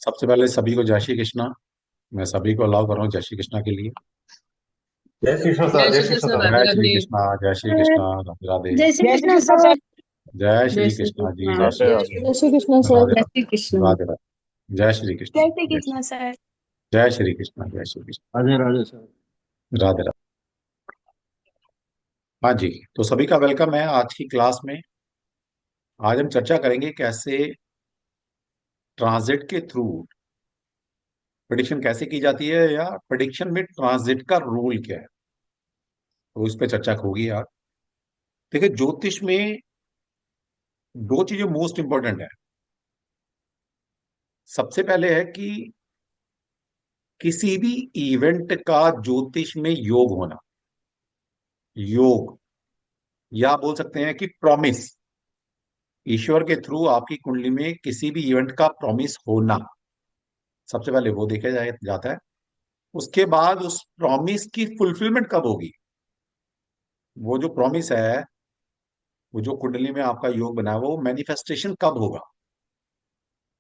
सबसे पहले सभी को जय श्री कृष्णा। मैं सभी को अलाउ कर रहा हूँ जय श्री कृष्णा के लिए। जय श्री कृष्ण सर, जय जय श्री श्री कृष्ण कृष्ण, सर। राधे जय श्री राधे। कृष्णा, जय श्री कृष्णा, राधे राधे। जय श्री जय श्री कृष्ण कृष्ण सर। सर। जय जय श्री श्री कृष्णा जी, कृष्ण। जय श्री राधे कृष्णा, राधे। जय श्री कृष्ण सर। राधे जय श्री राधे, कृष्ण। राधे राधे। जय श्री कृष्णा, जय श्री जय कृष्ण सर। जय श्री कृष्णा, जय श्री कृष्णा, राधे राधे सर। राधे राधे। हाँ जी, तो सभी का वेलकम है आज की क्लास में। आज हम चर्चा करेंगे कैसे ट्रांजिट के थ्रू प्रिडिक्शन कैसे की जाती है, या प्रिडिक्शन में ट्रांजिट का रोल क्या है। तो इस पे चर्चा होगी आज। देखिए, ज्योतिष में दो चीजें मोस्ट इंपॉर्टेंट है। सबसे पहले है कि किसी भी इवेंट का ज्योतिष में योग होना। योग, या बोल सकते हैं कि प्रॉमिस। ईश्वर के थ्रू आपकी कुंडली में किसी भी इवेंट का प्रॉमिस होना, सबसे पहले वो देखा जाता है। उसके बाद उस प्रॉमिस की फुलफिलमेंट कब होगी। वो जो प्रॉमिस है, वो जो कुंडली में आपका योग बना है, वो मैनिफेस्टेशन कब होगा।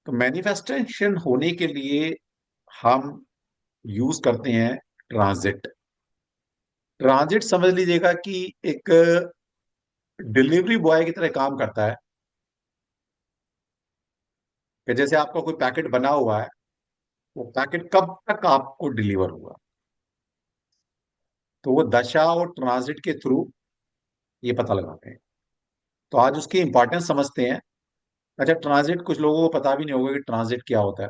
तो मैनिफेस्टेशन होने के लिए हम यूज करते हैं ट्रांजिट। ट्रांजिट समझ लीजिएगा कि एक डिलीवरी बॉय की तरह काम करता है। कि जैसे आपका कोई पैकेट बना हुआ है, वो पैकेट कब तक आपको डिलीवर हुआ, तो वो दशा और ट्रांजिट के थ्रू ये पता लगाते हैं। तो आज उसकी इंपॉर्टेंस समझते हैं। अच्छा, ट्रांजिट कुछ लोगों को पता भी नहीं होगा कि ट्रांजिट क्या होता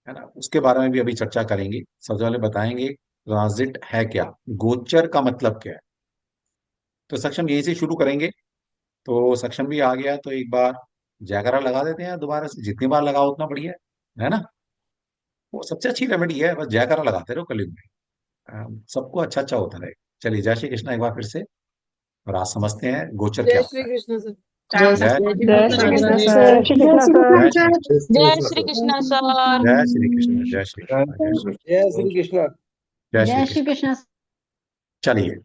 है ना। उसके बारे में भी अभी चर्चा करेंगे। सबसे पहले बताएंगे ट्रांजिट है क्या, गोचर का मतलब क्या है। तो सक्षम यहीं से शुरू करेंगे। तो सक्षम भी आ गया, तो एक बार जयकारा लगा देते हैं दोबारा से। जितनी बार लगाओ उतना बढ़िया है ना। वो सबसे अच्छी रेमेडी है, बस जयकारा लगाते रहो कलयुग में। सबको अच्छा अच्छा होता रहे। चलिए, जय श्री कृष्ण एक बार फिर से। और आज समझते हैं गोचर क्या जय श्री होता कृष्ण सर। जय है। जय जय श्री जय कृष्ण, श्री राधे कृष्ण राधे। सर। जय श्री जय कृष्ण श्री सर। जय श्री जय कृष्ण श्री सर। कृष्ण सर। जय श्री कृष्ण, जय श्री कृष्ण, जय श्री जय श्री कृष्ण। जय श्री जय श्री कृष्ण। कृष्ण। चलिए,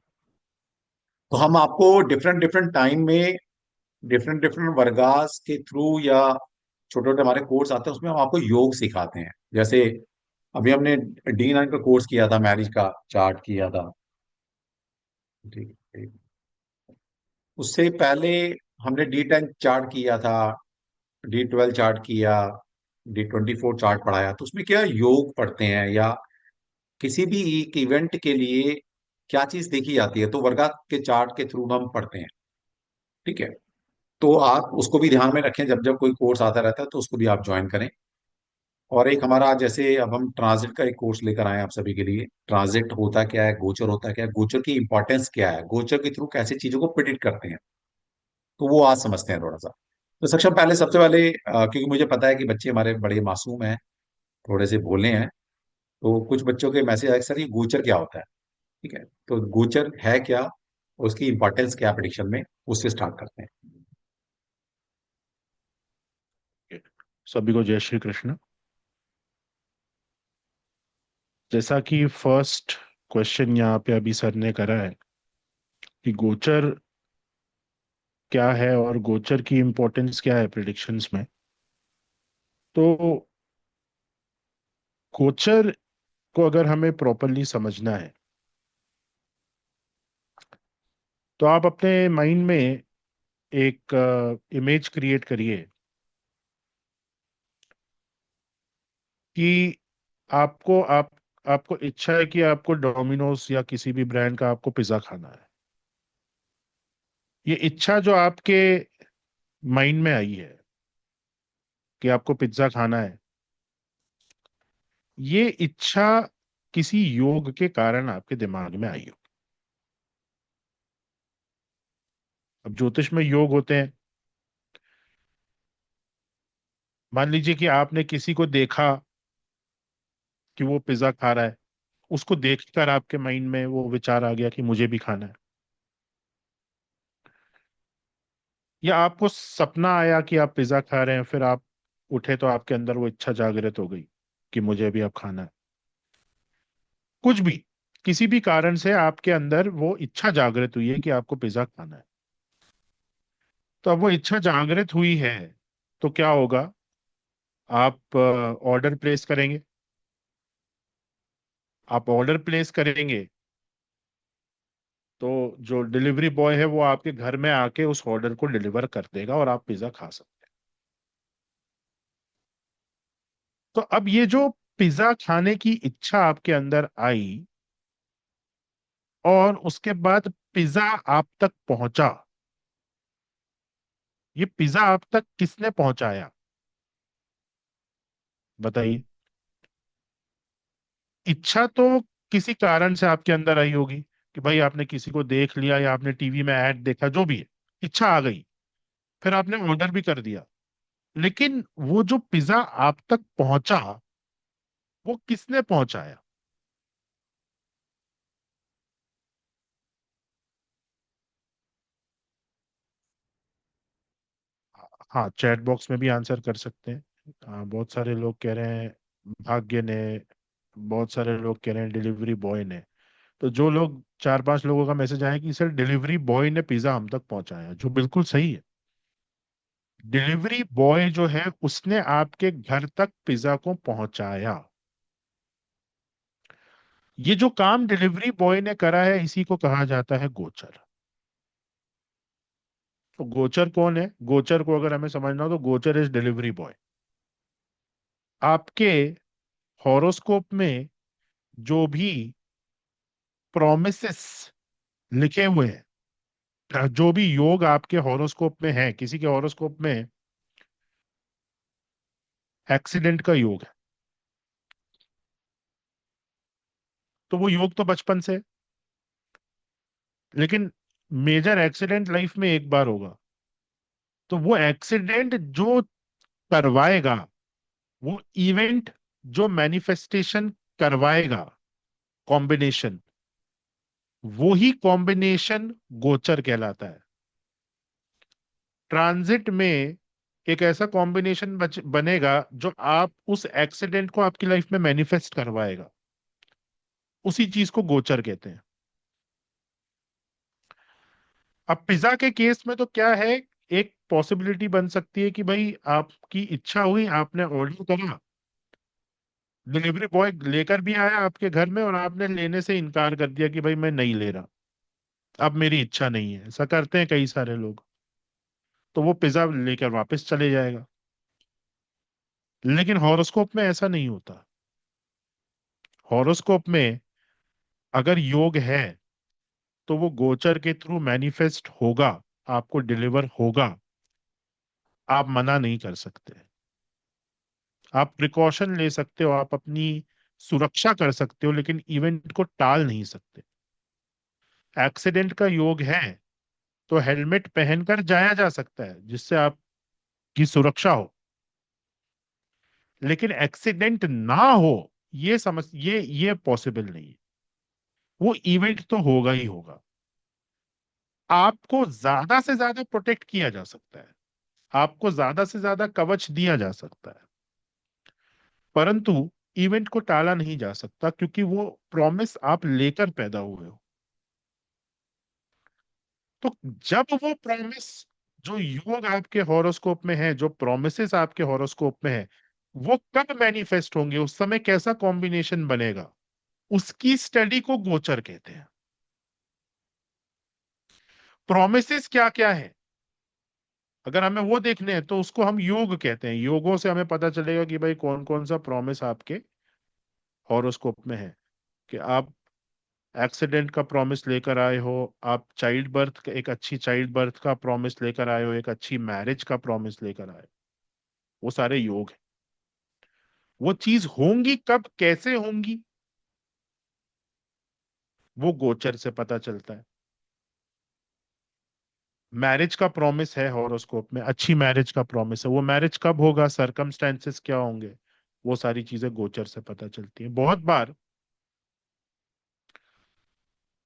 तो हम आपको डिफरेंट डिफरेंट टाइम में डिफरेंट डिफरेंट वर्गास के थ्रू, या छोटे छोटे हमारे कोर्स आते हैं, उसमें हम आपको योग सिखाते हैं। जैसे अभी हमने D9 का कोर्स किया था, मैरिज का चार्ट किया था। ठीक ठीक। उससे पहले हमने D10 चार्ट किया था, D12 चार्ट किया, D24 चार्ट पढ़ाया। तो उसमें क्या योग पढ़ते हैं, या किसी भी एक इवेंट के लिए क्या चीज देखी जाती है, तो वर्गा के चार्ट के थ्रू हम पढ़ते हैं। ठीक है। तो आप उसको भी ध्यान में रखें, जब जब कोई कोर्स आता रहता है तो उसको भी आप ज्वाइन करें। और एक हमारा, जैसे अब हम ट्रांजिट का एक कोर्स लेकर आए हैं आप सभी के लिए। ट्रांजिट होता क्या है, गोचर होता क्या है, गोचर की इंपॉर्टेंस क्या है, गोचर के थ्रू कैसे चीजों को प्रिडिक्ट करते हैं, तो वो आज समझते हैं थोड़ा सा। तो सक्षम, पहले सबसे पहले क्योंकि मुझे पता है कि बच्चे हमारे बड़े मासूम हैं, थोड़े से भोले हैं। तो कुछ बच्चों के मैसेज आए, सर ये गोचर क्या होता है। ठीक है, तो गोचर है क्या, उसकी इंपॉर्टेंस क्या प्रिडिक्शन में, उससे स्टार्ट करते हैं। सभी को जय श्री कृष्ण। जैसा कि फर्स्ट क्वेश्चन यहाँ पे अभी सर ने करा है कि गोचर क्या है और गोचर की इम्पोर्टेंस क्या है प्रिडिक्शंस में। तो गोचर को अगर हमें प्रॉपरली समझना है, तो आप अपने माइंड में एक इमेज क्रिएट करिए कि आपको इच्छा है कि आपको डोमिनोज या किसी भी ब्रांड का आपको पिज्जा खाना है। ये इच्छा जो आपके माइंड में आई है कि आपको पिज्जा खाना है, ये इच्छा किसी योग के कारण आपके दिमाग में आई हो। अब ज्योतिष में योग होते हैं। मान लीजिए कि आपने किसी को देखा कि वो पिज्जा खा रहा है, उसको देखकर आपके माइंड में वो विचार आ गया कि मुझे भी खाना है। या आपको सपना आया कि आप पिज्जा खा रहे हैं, फिर आप उठे तो आपके अंदर वो इच्छा जागृत हो गई कि मुझे भी अब खाना है। कुछ भी, किसी भी कारण से आपके अंदर वो इच्छा जागृत हुई है कि आपको पिज्जा खाना है। तो अब वो इच्छा जागृत हुई है, तो क्या होगा, आप ऑर्डर प्लेस करेंगे। आप ऑर्डर प्लेस करेंगे तो जो डिलीवरी बॉय है वो आपके घर में आके उस ऑर्डर को डिलीवर कर देगा और आप पिज्जा खा सकते हैं। तो अब ये जो पिज्जा खाने की इच्छा आपके अंदर आई और उसके बाद पिज्जा आप तक पहुंचा, ये पिज्जा आप तक किसने पहुंचाया बताइए। इच्छा तो किसी कारण से आपके अंदर आई होगी कि भाई आपने किसी को देख लिया या आपने टीवी में ऐड देखा, जो भी है, इच्छा आ गई, फिर आपने ऑर्डर भी कर दिया। लेकिन वो जो पिज्जा आप तक पहुंचा, वो किसने पहुंचाया? हाँ, चैट बॉक्स में भी आंसर कर सकते हैं। बहुत सारे लोग कह रहे हैं भाग्य ने, बहुत सारे लोग कह रहे हैं डिलीवरी बॉय ने। तो जो लोग, चार पांच लोगों का मैसेज आया कि सर डिलीवरी बॉय ने पिज्जा हम तक पहुंचाया, जो बिल्कुल सही है। डिलीवरी बॉय जो है उसने आपके घर तक पिज्जा को पहुंचाया। ये जो काम डिलीवरी बॉय ने करा है इसी को कहा जाता है गोचर। तो गोचर कौन है? गोचर को अगर हमें समझना हो तो गोचर इज डिलीवरी बॉय। आपके हॉरोस्कोप में जो भी प्रोमिसेस लिखे हुए हैं, जो भी योग आपके हॉरोस्कोप में है, किसी के हॉरोस्कोप में एक्सीडेंट का योग है, तो वो योग तो बचपन से है। लेकिन मेजर एक्सीडेंट लाइफ में एक बार होगा, तो वो एक्सीडेंट जो करवाएगा, वो इवेंट जो मैनिफेस्टेशन करवाएगा, कॉम्बिनेशन, वो ही कॉम्बिनेशन गोचर कहलाता है। ट्रांजिट में एक ऐसा कॉम्बिनेशन बनेगा जो आप उस एक्सीडेंट को आपकी लाइफ में मैनिफेस्ट करवाएगा, उसी चीज को गोचर कहते हैं। अब पिज्जा के केस में तो क्या है, एक पॉसिबिलिटी बन सकती है कि भाई आपकी इच्छा हुई, आपने ऑर्डर करा, डिलीवरी बॉय लेकर भी आया आपके घर में और आपने लेने से इनकार कर दिया कि भाई मैं नहीं ले रहा, अब मेरी इच्छा नहीं है। ऐसा करते हैं कई सारे लोग। तो वो पिज्जा लेकर वापस चले जाएगा। लेकिन हॉरोस्कोप में ऐसा नहीं होता। हॉरोस्कोप में अगर योग है तो वो गोचर के थ्रू मैनिफेस्ट होगा, आपको डिलीवर होगा। आप मना नहीं कर सकते। आप प्रिकॉशन ले सकते हो, आप अपनी सुरक्षा कर सकते हो, लेकिन इवेंट को टाल नहीं सकते। एक्सीडेंट का योग है तो हेलमेट पहनकर जाया जा सकता है जिससे आपकी सुरक्षा हो। लेकिन एक्सीडेंट ना हो, ये पॉसिबल नहीं है। वो इवेंट तो होगा ही होगा। आपको ज्यादा से ज्यादा प्रोटेक्ट किया जा सकता है, आपको ज्यादा से ज्यादा कवच दिया जा सकता है, परंतु इवेंट को टाला नहीं जा सकता क्योंकि वो प्रॉमिस आप लेकर पैदा हुए हो। तो जब वो प्रॉमिस, जो योग आपके हॉरोस्कोप में है, जो प्रोमिसेस आपके हॉरोस्कोप में है, वो कब मैनिफेस्ट होंगे, उस समय कैसा कॉम्बिनेशन बनेगा, उसकी स्टडी को गोचर कहते हैं। प्रोमिसेस क्या क्या है, अगर हमें वो देखने हैं तो उसको हम योग कहते हैं। योगों से हमें पता चलेगा कि भाई कौन कौन सा प्रॉमिस आपके हॉरोस्कोप में है। कि आप एक्सीडेंट का प्रॉमिस लेकर आए हो, आप चाइल्ड बर्थ, एक अच्छी चाइल्ड बर्थ का प्रॉमिस लेकर आए हो, एक अच्छी मैरिज का प्रॉमिस लेकर आए हो, वो सारे योग है। वो चीज होंगी कब, कैसे होंगी, वो गोचर से पता चलता है। मैरिज का प्रॉमिस है हॉरोस्कोप में, अच्छी मैरिज का प्रॉमिस है, वो मैरिज कब होगा, सरकमस्टेंसेस क्या होंगे, वो सारी चीजें गोचर से पता चलती हैं। बहुत बार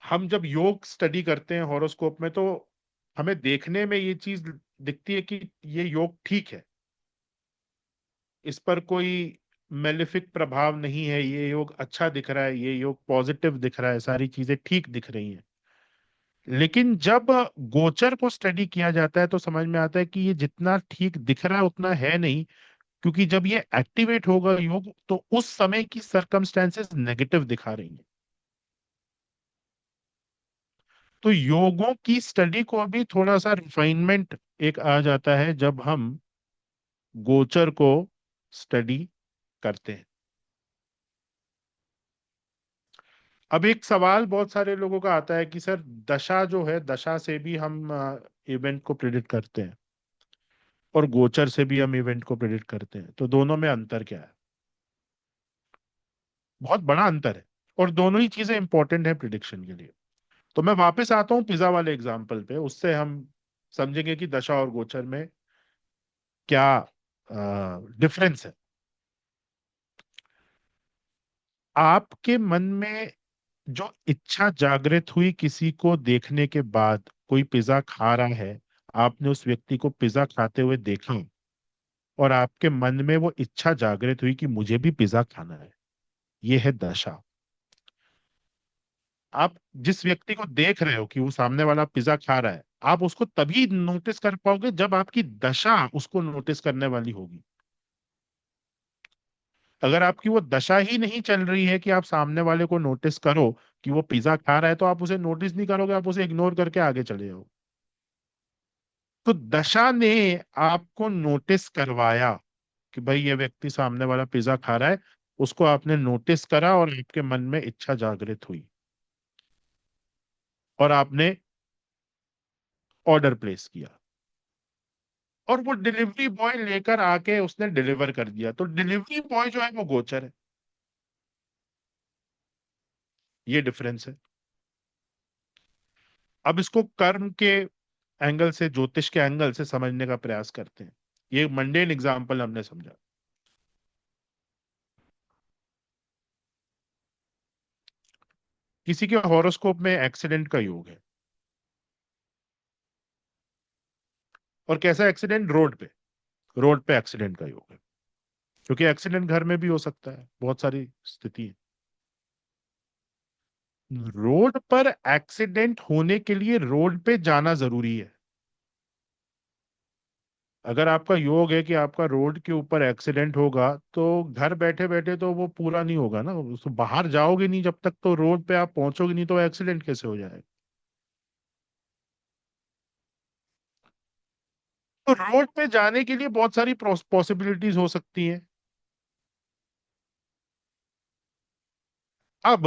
हम जब योग स्टडी करते हैं हॉरोस्कोप में, तो हमें देखने में ये चीज दिखती है कि ये योग ठीक है, इस पर कोई मेलेफिक प्रभाव नहीं है, ये योग अच्छा दिख रहा है, ये योग पॉजिटिव दिख रहा है, सारी चीजें ठीक दिख रही हैं। लेकिन जब गोचर को स्टडी किया जाता है तो समझ में आता है कि ये जितना ठीक दिख रहा है उतना है नहीं। क्योंकि जब ये एक्टिवेट होगा योग, तो उस समय की सर्कमस्टेंसेस नेगेटिव दिखा रही हैं। तो योगों की स्टडी को अभी थोड़ा सा रिफाइनमेंट एक आ जाता है जब हम गोचर को स्टडी करते हैं। अब एक सवाल बहुत सारे लोगों का आता है कि सर, दशा जो है, दशा से भी हम इवेंट को प्रिडिक्ट करते हैं और गोचर से भी हम इवेंट को प्रिडिक्ट करते हैं, तो दोनों में अंतर क्या है? बहुत बड़ा अंतर है, और दोनों ही चीजें इंपॉर्टेंट है प्रिडिक्शन के लिए। तो मैं वापस आता हूं पिज्जा वाले एग्जाम्पल पे, उससे हम समझेंगे कि दशा और गोचर में क्या डिफरेंस है। आपके मन में जो इच्छा जागृत हुई किसी को देखने के बाद, कोई पिज्जा खा रहा है, आपने उस व्यक्ति को पिज्जा खाते हुए देखा, और आपके मन में वो इच्छा जागृत हुई कि मुझे भी पिज्जा खाना है, ये है दशा। आप जिस व्यक्ति को देख रहे हो कि वो सामने वाला पिज्जा खा रहा है, आप उसको तभी नोटिस कर पाओगे जब आपकी दशा उसको नोटिस करने वाली होगी। अगर आपकी वो दशा ही नहीं चल रही है कि आप सामने वाले को नोटिस करो कि वो पिज्जा खा रहा है, तो आप उसे नोटिस नहीं करोगे, आप उसे इग्नोर करके आगे चले जाओ। तो दशा ने आपको नोटिस करवाया कि भाई ये व्यक्ति सामने वाला पिज्जा खा रहा है, उसको आपने नोटिस करा और आपके मन में इच्छा जागृत हुई और आपने ऑर्डर प्लेस किया, और वो डिलीवरी बॉय लेकर आके उसने डिलीवर कर दिया। तो डिलीवरी बॉय जो है वो गोचर है। ये डिफरेंस है। अब इसको कर्म के एंगल से, ज्योतिष के एंगल से समझने का प्रयास करते हैं। ये मंडेन एग्जाम्पल हमने समझा। किसी के हॉरोस्कोप में एक्सीडेंट का योग है, और कैसा एक्सीडेंट? रोड पे। रोड पे एक्सीडेंट का योग है, क्योंकि एक्सीडेंट घर में भी हो सकता है, बहुत सारी स्थिति है। रोड पर एक्सीडेंट होने के लिए रोड पे जाना जरूरी है। अगर आपका योग है कि आपका रोड के ऊपर एक्सीडेंट होगा, तो घर बैठे बैठे तो वो पूरा नहीं होगा ना, तो बाहर जाओगे नहीं जब तक, तो रोड पे आप पहुंचोगे नहीं, तो एक्सीडेंट कैसे हो जाएगा? तो रोड पे जाने के लिए बहुत सारी पॉसिबिलिटीज हो सकती हैं। अब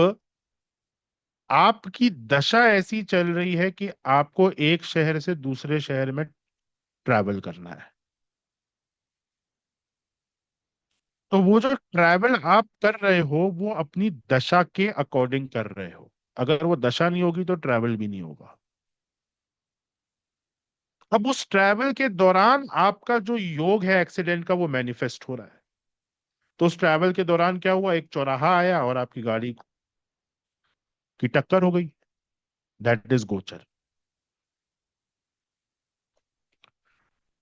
आपकी दशा ऐसी चल रही है कि आपको एक शहर से दूसरे शहर में ट्रैवल करना है, तो वो जो ट्रैवल आप कर रहे हो वो अपनी दशा के अकॉर्डिंग कर रहे हो। अगर वो दशा नहीं होगी तो ट्रैवल भी नहीं होगा। अब उस ट्रैवल के दौरान आपका जो योग है एक्सीडेंट का, वो मैनिफेस्ट हो रहा है। तो उस ट्रैवल के दौरान क्या हुआ? एक चौराहा आया और आपकी गाड़ी की टक्कर हो गई। दैट इज गोचर।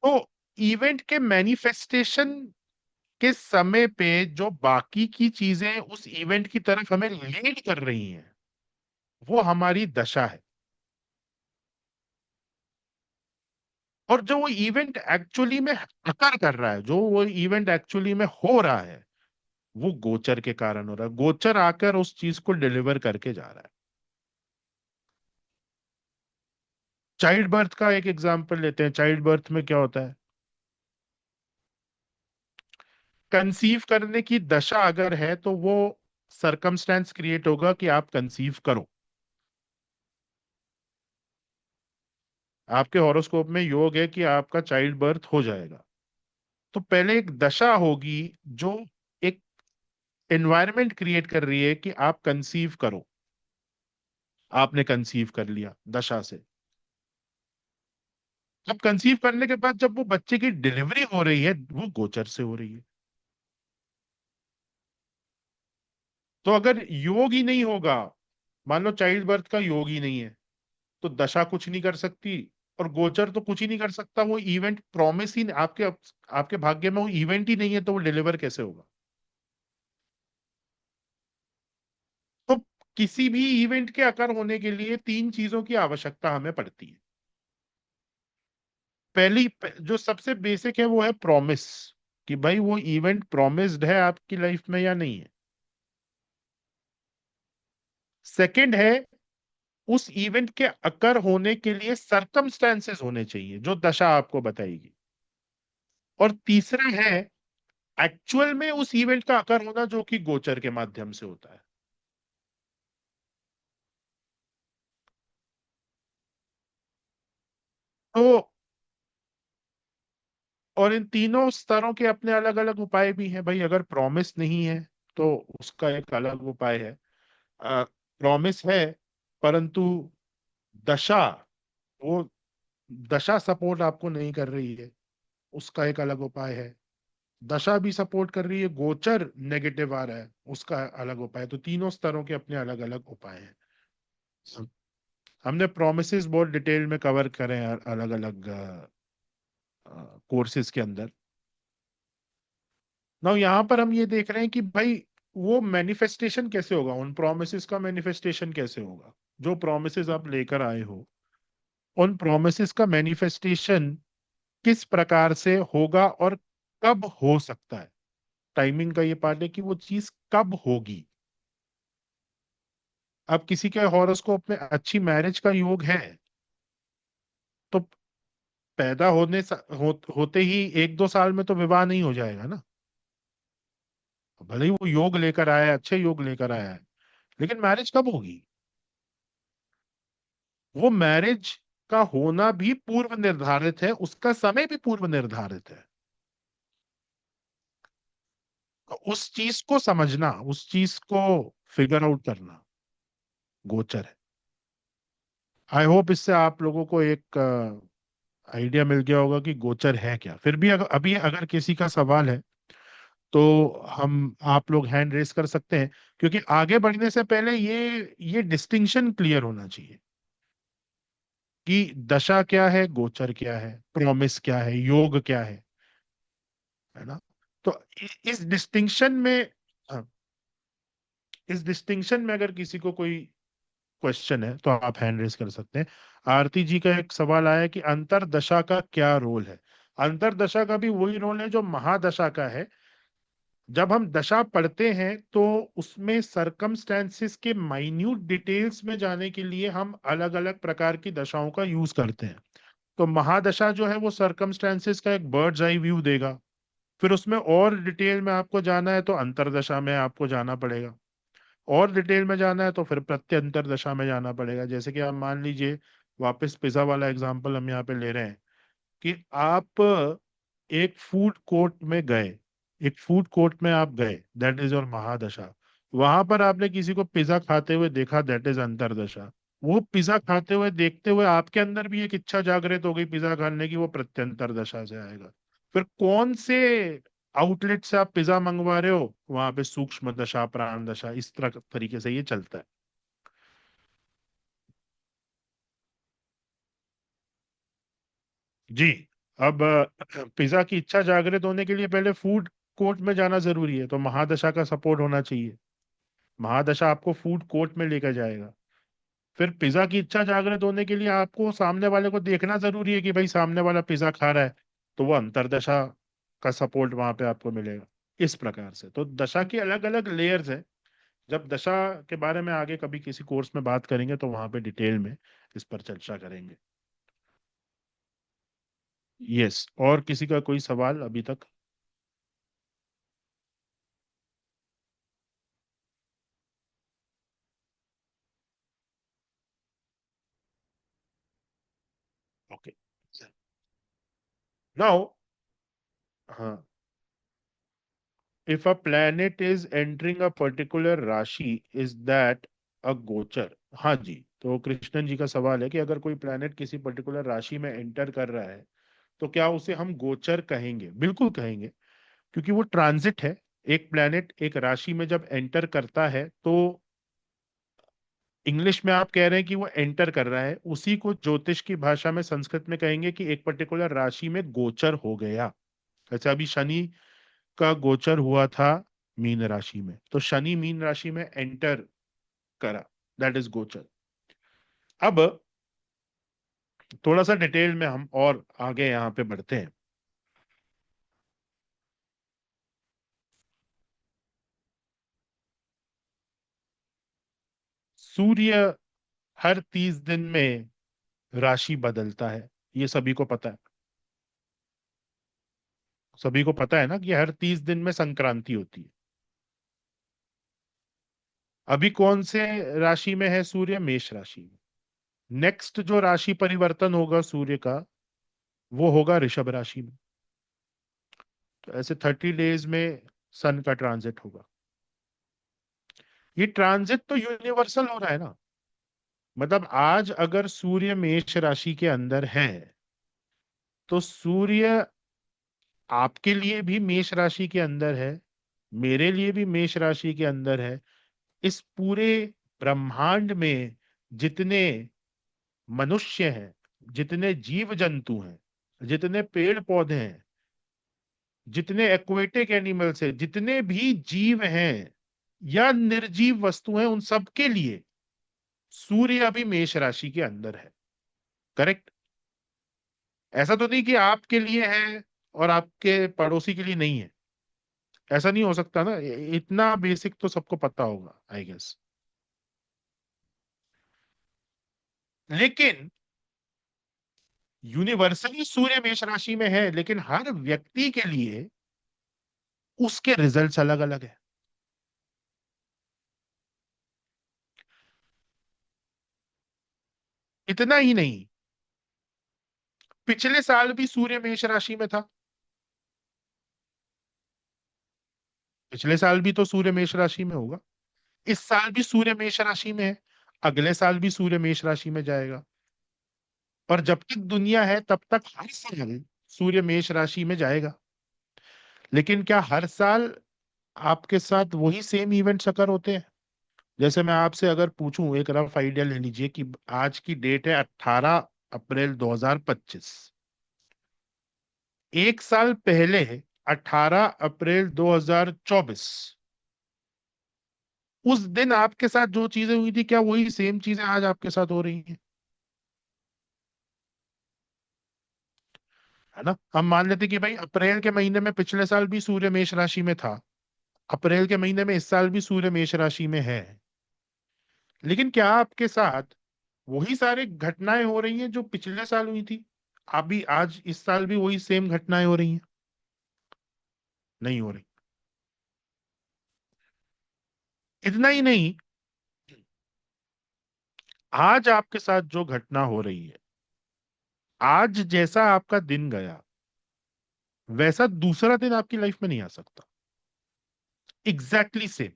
तो इवेंट के मैनिफेस्टेशन के समय पे जो बाकी की चीजें उस इवेंट की तरफ हमें लीड कर रही हैं, वो हमारी दशा है। और जो वो इवेंट एक्चुअली में अकर कर रहा है, जो वो इवेंट एक्चुअली में हो रहा है, वो गोचर के कारण हो रहा है। गोचर आकर उस चीज को डिलीवर करके जा रहा है। चाइल्ड बर्थ का एक एग्जांपल लेते हैं। चाइल्ड बर्थ में क्या होता है? कंसीव करने की दशा अगर है, तो वो सरकमस्टेंस क्रिएट होगा कि आप कंसीव करो। आपके हॉरोस्कोप में योग है कि आपका चाइल्ड बर्थ हो जाएगा, तो पहले एक दशा होगी जो एक एनवायरनमेंट क्रिएट कर रही है कि आप कंसीव करो। आपने कंसीव कर लिया दशा से। अब कंसीव करने के बाद जब वो बच्चे की डिलीवरी हो रही है, वो गोचर से हो रही है। तो अगर योग ही नहीं होगा, मान लो चाइल्ड बर्थ का योग ही नहीं है, तो दशा कुछ नहीं कर सकती, और गोचर तो कुछ ही नहीं कर सकता। वो इवेंट प्रॉमिस ही आपके आपके भाग्य में वो इवेंट ही नहीं है, तो वो डिलीवर कैसे होगा? तो किसी भी इवेंट के अकर होने के लिए तीन चीजों की आवश्यकता हमें पड़ती है। पहली जो सबसे बेसिक है वो है प्रॉमिस। कि भाई वो इवेंट प्रॉमिस्ड है आपकी लाइफ में या नहीं है। सेकंड है, उस इवेंट के अकर होने के लिए सरकमस्टेंसेस होने चाहिए जो दशा आपको बताएगी। और तीसरा है एक्चुअल में उस इवेंट का अकर होना जो कि गोचर के माध्यम से होता है। तो और इन तीनों स्तरों के अपने अलग अलग उपाय भी हैं भाई। अगर प्रॉमिस नहीं है तो उसका एक अलग उपाय है। प्रॉमिस है परंतु दशा, वो दशा सपोर्ट आपको नहीं कर रही है, उसका एक अलग उपाय है। दशा भी सपोर्ट कर रही है, गोचर नेगेटिव आ रहा है, उसका अलग उपाय है। तो तीनों स्तरों के अपने अलग अलग उपाय हैं। हमने प्रोमिसेस बहुत डिटेल में कवर करे हैं अलग अलग कोर्सेज के अंदर। ना यहाँ पर हम ये देख रहे हैं कि भाई वो मैनिफेस्टेशन कैसे होगा, उन प्रोमिसेस का मैनिफेस्टेशन कैसे होगा। जो प्रोमिसेस आप लेकर आए हो, उन प्रोमिसेस का मैनिफेस्टेशन किस प्रकार से होगा और कब हो सकता है। टाइमिंग का ये पार्ट है कि वो चीज कब होगी। अब किसी के हॉरोस्कोप में अच्छी मैरिज का योग है तो पैदा होते ही एक दो साल में तो विवाह नहीं हो जाएगा ना। भले ही वो योग लेकर आया है, अच्छे योग लेकर आया है, लेकिन मैरिज कब होगी। वो मैरिज का होना भी पूर्व निर्धारित है, उसका समय भी पूर्व निर्धारित है। तो उस चीज को समझना, उस चीज को फिगर आउट करना गोचर है। आई होप इससे आप लोगों को एक आइडिया मिल गया होगा कि गोचर है क्या। फिर भी अगर अभी अगर किसी का सवाल है तो हम आप लोग हैंड रेस कर सकते हैं, क्योंकि आगे बढ़ने से पहले ये डिस्टिंक्शन क्लियर होना चाहिए कि दशा क्या है, गोचर क्या है, प्रॉमिस क्या है, योग क्या है ना। तो इस डिस्टिंक्शन में, हाँ, इस डिस्टिंक्शन में अगर किसी को कोई क्वेश्चन है तो आप हैंड रेस कर सकते हैं। आरती जी का एक सवाल आया कि अंतरदशा का क्या रोल है। अंतरदशा का भी वही रोल है जो महादशा का है। जब हम दशा पढ़ते हैं तो उसमें सरकमस्टेंसेस के माइन्यूट डिटेल्स में जाने के लिए हम अलग अलग प्रकार की दशाओं का यूज करते हैं। तो महादशा जो है वो सरकमस्टेंसेस का एक बर्ड्स आई व्यू देगा। फिर उसमें और डिटेल में आपको जाना है तो अंतरदशा में आपको जाना पड़ेगा। और डिटेल में जाना है तो फिर प्रत्यंतर दशा में जाना पड़ेगा। जैसे कि आप मान लीजिए, वापस पिज्जा वाला एग्जांपल हम यहाँ पे ले रहे हैं, कि आप एक फूड कोर्ट में गए, एक फूड कोर्ट में आप गए, दैट इज योर महादशा। वहां पर आपने किसी को पिज्जा खाते हुए देखा, दैट इज अंतरदशा। वो पिज्जा खाते हुए देखते हुए आपके अंदर भी एक इच्छा जागृत हो गई पिज्जा खाने की, वो प्रत्यंतर दशा से आएगा। फिर कौन से आउटलेट से आप पिज्जा मंगवा रहे हो, वहां पे सूक्ष्म दशा, प्राण दशा, इस तरह तरीके से ये चलता है। जी। अब पिज्जा की इच्छा जागृत होने के लिए पहले फूड कोर्ट में जाना जरूरी है, तो महादशा का सपोर्ट होना चाहिए। महादशा आपको फूड कोर्ट में लेकर जाएगा। फिर पिज्जा की इच्छा जागृत होने के लिए आपको सामने वाले को देखना जरूरी है कि भाई सामने वाला पिज्जा खा रहा है, तो वो अंतरदशा का सपोर्ट वहां पे आपको मिलेगा। इस प्रकार से तो दशा की अलग अलग लेयर्स है। जब दशा के बारे में आगे कभी किसी कोर्स में बात करेंगे तो वहां पे डिटेल में इस पर चर्चा करेंगे। यस, और किसी का कोई सवाल अभी तक। ओके, नाउ, हाँ, if a planet is entering a particular राशि, इज दैट अ गोचर। हाँ जी, तो कृष्णन जी का सवाल है कि अगर कोई प्लैनेट किसी पर्टिकुलर राशि में एंटर कर रहा है तो क्या उसे हम गोचर कहेंगे। बिल्कुल कहेंगे, क्योंकि वो ट्रांजिट है। एक प्लैनेट एक राशि में जब एंटर करता है तो इंग्लिश में आप कह रहे हैं कि वो एंटर कर रहा है, उसी को ज्योतिष की भाषा में, संस्कृत में कहेंगे कि एक पर्टिकुलर राशि में गोचर हो गया। जैसे अभी शनि का गोचर हुआ था मीन राशि में, तो शनि मीन राशि में एंटर करा, दैट इज गोचर। अब थोड़ा सा डिटेल में हम और आगे यहाँ पे बढ़ते हैं। सूर्य हर 30 दिन में राशि बदलता है, ये सभी को पता है। सभी को पता है ना कि हर 30 दिन में संक्रांति होती है। अभी कौन से राशि में है सूर्य? मेष राशि में। नेक्स्ट जो राशि परिवर्तन होगा सूर्य का, वो होगा ऋषभ राशि में। तो ऐसे 30 डेज में सन का ट्रांजिट होगा। ये ट्रांजिट तो यूनिवर्सल हो रहा है ना। मतलब आज अगर सूर्य मेष राशि के अंदर है, तो सूर्य आपके लिए भी मेष राशि के अंदर है, मेरे लिए भी मेष राशि के अंदर है। इस पूरे ब्रह्मांड में जितने मनुष्य हैं, जितने जीव जंतु हैं, जितने पेड़ पौधे हैं, जितने एक्वेटिक एनिमल्स हैं, जितने भी जीव हैं या निर्जीव वस्तु हैं, उन सब के लिए सूर्य अभी मेष राशि के अंदर है। करेक्ट? ऐसा तो नहीं कि आपके लिए है और आपके पड़ोसी के लिए नहीं है। ऐसा नहीं हो सकता ना। इतना बेसिक तो सबको पता होगा, आई गेस। लेकिन यूनिवर्सली सूर्य मेष राशि में है, लेकिन हर व्यक्ति के लिए उसके रिजल्ट्स अलग अलग है। इतना ही नहीं, पिछले साल भी सूर्य मेष राशि में था। पिछले साल भी तो सूर्य मेष राशि में होगा। इस साल भी सूर्य मेष राशि में है। अगले साल भी सूर्य मेष राशि में जाएगा। और जब तक दुनिया है तब तक हर साल सूर्य मेष राशि में जाएगा। लेकिन क्या हर साल आपके साथ वही सेम इवेंट्स अकर होते हैं? जैसे मैं आपसे अगर पूछूं, एक रफ आइडिया ले लीजिए कि आज की डेट है 18 अप्रैल 2025। एक साल पहले 18 अप्रैल 2024, उस दिन आपके साथ जो चीजें हुई थी, क्या वही सेम चीजें आज आपके साथ हो रही हैं? है ना। हम मान लेते कि भाई अप्रैल के महीने में पिछले साल भी सूर्य मेष राशि में था, अप्रैल के महीने में इस साल भी सूर्य मेष राशि में है। लेकिन क्या आपके साथ वही सारी घटनाएं हो रही हैं जो पिछले साल हुई थी? अभी आज इस साल भी वही सेम घटनाएं हो रही हैं? नहीं हो रही। इतना ही नहीं, आज आपके साथ जो घटना हो रही है, आज जैसा आपका दिन गया, वैसा दूसरा दिन आपकी लाइफ में नहीं आ सकता। Exactly same.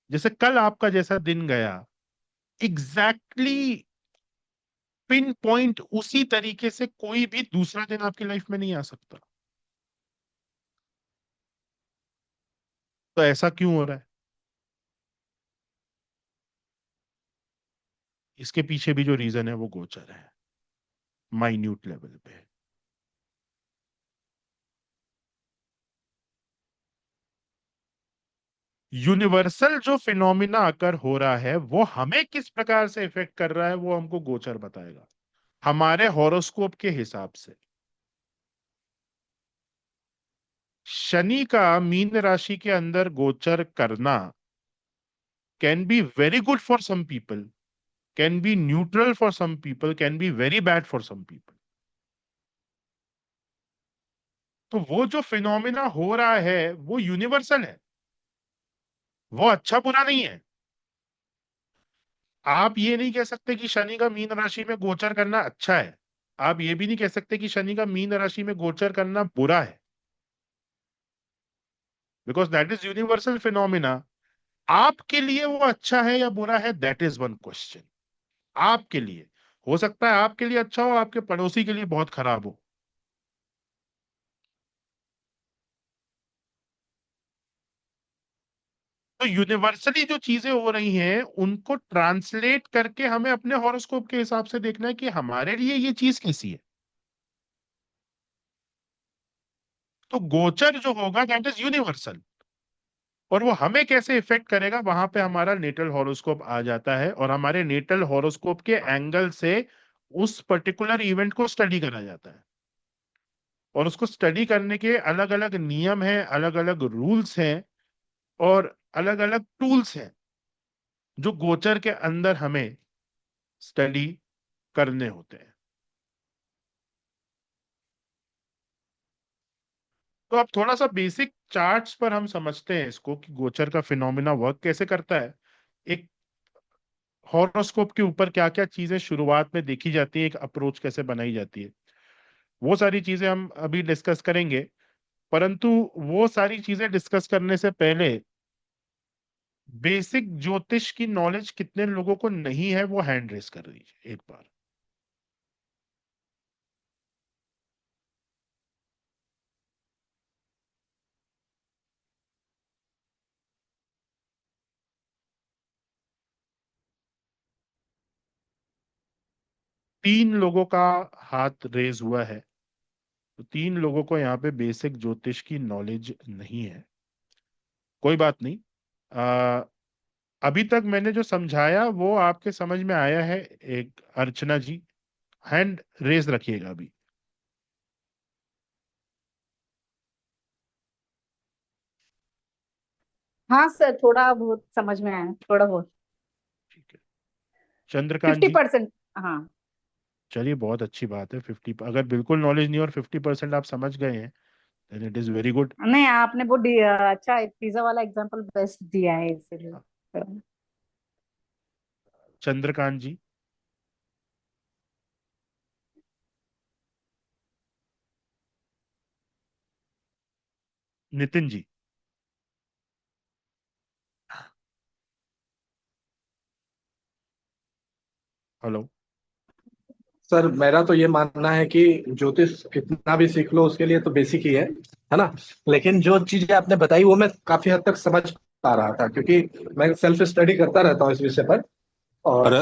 जैसे कल आपका जैसा दिन गया, एग्जैक्टली पिन पॉइंट उसी तरीके से कोई भी दूसरा दिन आपकी लाइफ में नहीं आ सकता। तो ऐसा क्यों हो रहा है? इसके पीछे भी जो रीजन है वो गोचर है, माइन्यूट लेवल पे। यूनिवर्सल जो फिनोमिना अकर हो रहा है, वो हमें किस प्रकार से इफेक्ट कर रहा है, वो हमको गोचर बताएगा हमारे हॉरोस्कोप के हिसाब से। शनि का मीन राशि के अंदर गोचर करना can be very good for some people, can be neutral for some people, can be very bad for some people. तो वो जो फिनोमिना हो रहा है वो यूनिवर्सल है, वो अच्छा बुरा नहीं है। आप ये नहीं कह सकते कि शनि का मीन राशि में गोचर करना अच्छा है। आप ये भी नहीं कह सकते कि शनि का मीन राशि में गोचर करना बुरा है, because that is universal phenomena. आपके लिए वो अच्छा है या बुरा है, दैट इज वन क्वेश्चन। आपके लिए हो सकता है, आपके लिए अच्छा हो, आपके पड़ोसी के लिए बहुत खराब हो। तो यूनिवर्सली जो चीजें हो रही हैं उनको ट्रांसलेट करके हमें अपने हॉरोस्कोप के हिसाब से देखना है कि हमारे लिए ये चीज कैसी है। तो गोचर जो होगा दैट इज यूनिवर्सल, और वो हमें कैसे इफेक्ट करेगा, वहां पे हमारा नेटल हॉरोस्कोप आ जाता है, और हमारे नेटल हॉरोस्कोप के एंगल से उस पर्टिकुलर इवेंट को स्टडी करा जाता है। और उसको स्टडी करने के अलग अलग नियम हैं, अलग अलग रूल्स हैं, और अलग अलग टूल्स हैं। जो गोचर के अंदर हमें स्टडी करने होते हैं। तो अब थोड़ा सा बेसिक चार्ट्स पर हम समझते हैं इसको कि गोचर का फिनोमिना वर्क कैसे करता है। एक हॉरोस्कोप के ऊपर क्या क्या चीजें शुरुआत में देखी जाती है, एक अप्रोच कैसे बनाई जाती है, वो सारी चीजें हम अभी डिस्कस करेंगे। परंतु वो सारी चीजें डिस्कस करने से पहले बेसिक ज्योतिष की नॉलेज कितने लोगों को नहीं है, वो हैंड रेस कर दीजिए एक बार। तीन लोगों का हाथ रेज हुआ है, तो तीन लोगों को यहाँ पे बेसिक ज्योतिष की नॉलेज नहीं है। कोई बात नहीं। आ, अभी तक मैंने जो समझाया वो आपके समझ में आया है। एक अर्चना जी हैंड रेज रखिएगा अभी। हाँ सर, थोड़ा बहुत समझ में आया, थोड़ा बहुत। ठीक है। चंद्रकांत फिफ्टी जी। परसेंट हाँ। चलिए बहुत अच्छी बात है। 50, अगर बिल्कुल नॉलेज नहीं और 50% आप समझ गए हैं, then it is very good. नहीं, आपने बहुत अच्छा पिज्जा वाला एग्जांपल बेस्ट दिया है इसीलिए। चंद्रकांत जी। नितिन जी। हेलो। सर मेरा तो ये मानना है कि ज्योतिष कितना भी सीख लो उसके लिए तो बेसिक ही है ना। लेकिन जो चीजें आपने बताई वो मैं काफी हद तक समझ पा रहा था, क्योंकि मैं सेल्फ स्टडी करता रहता हूँ इस विषय पर। और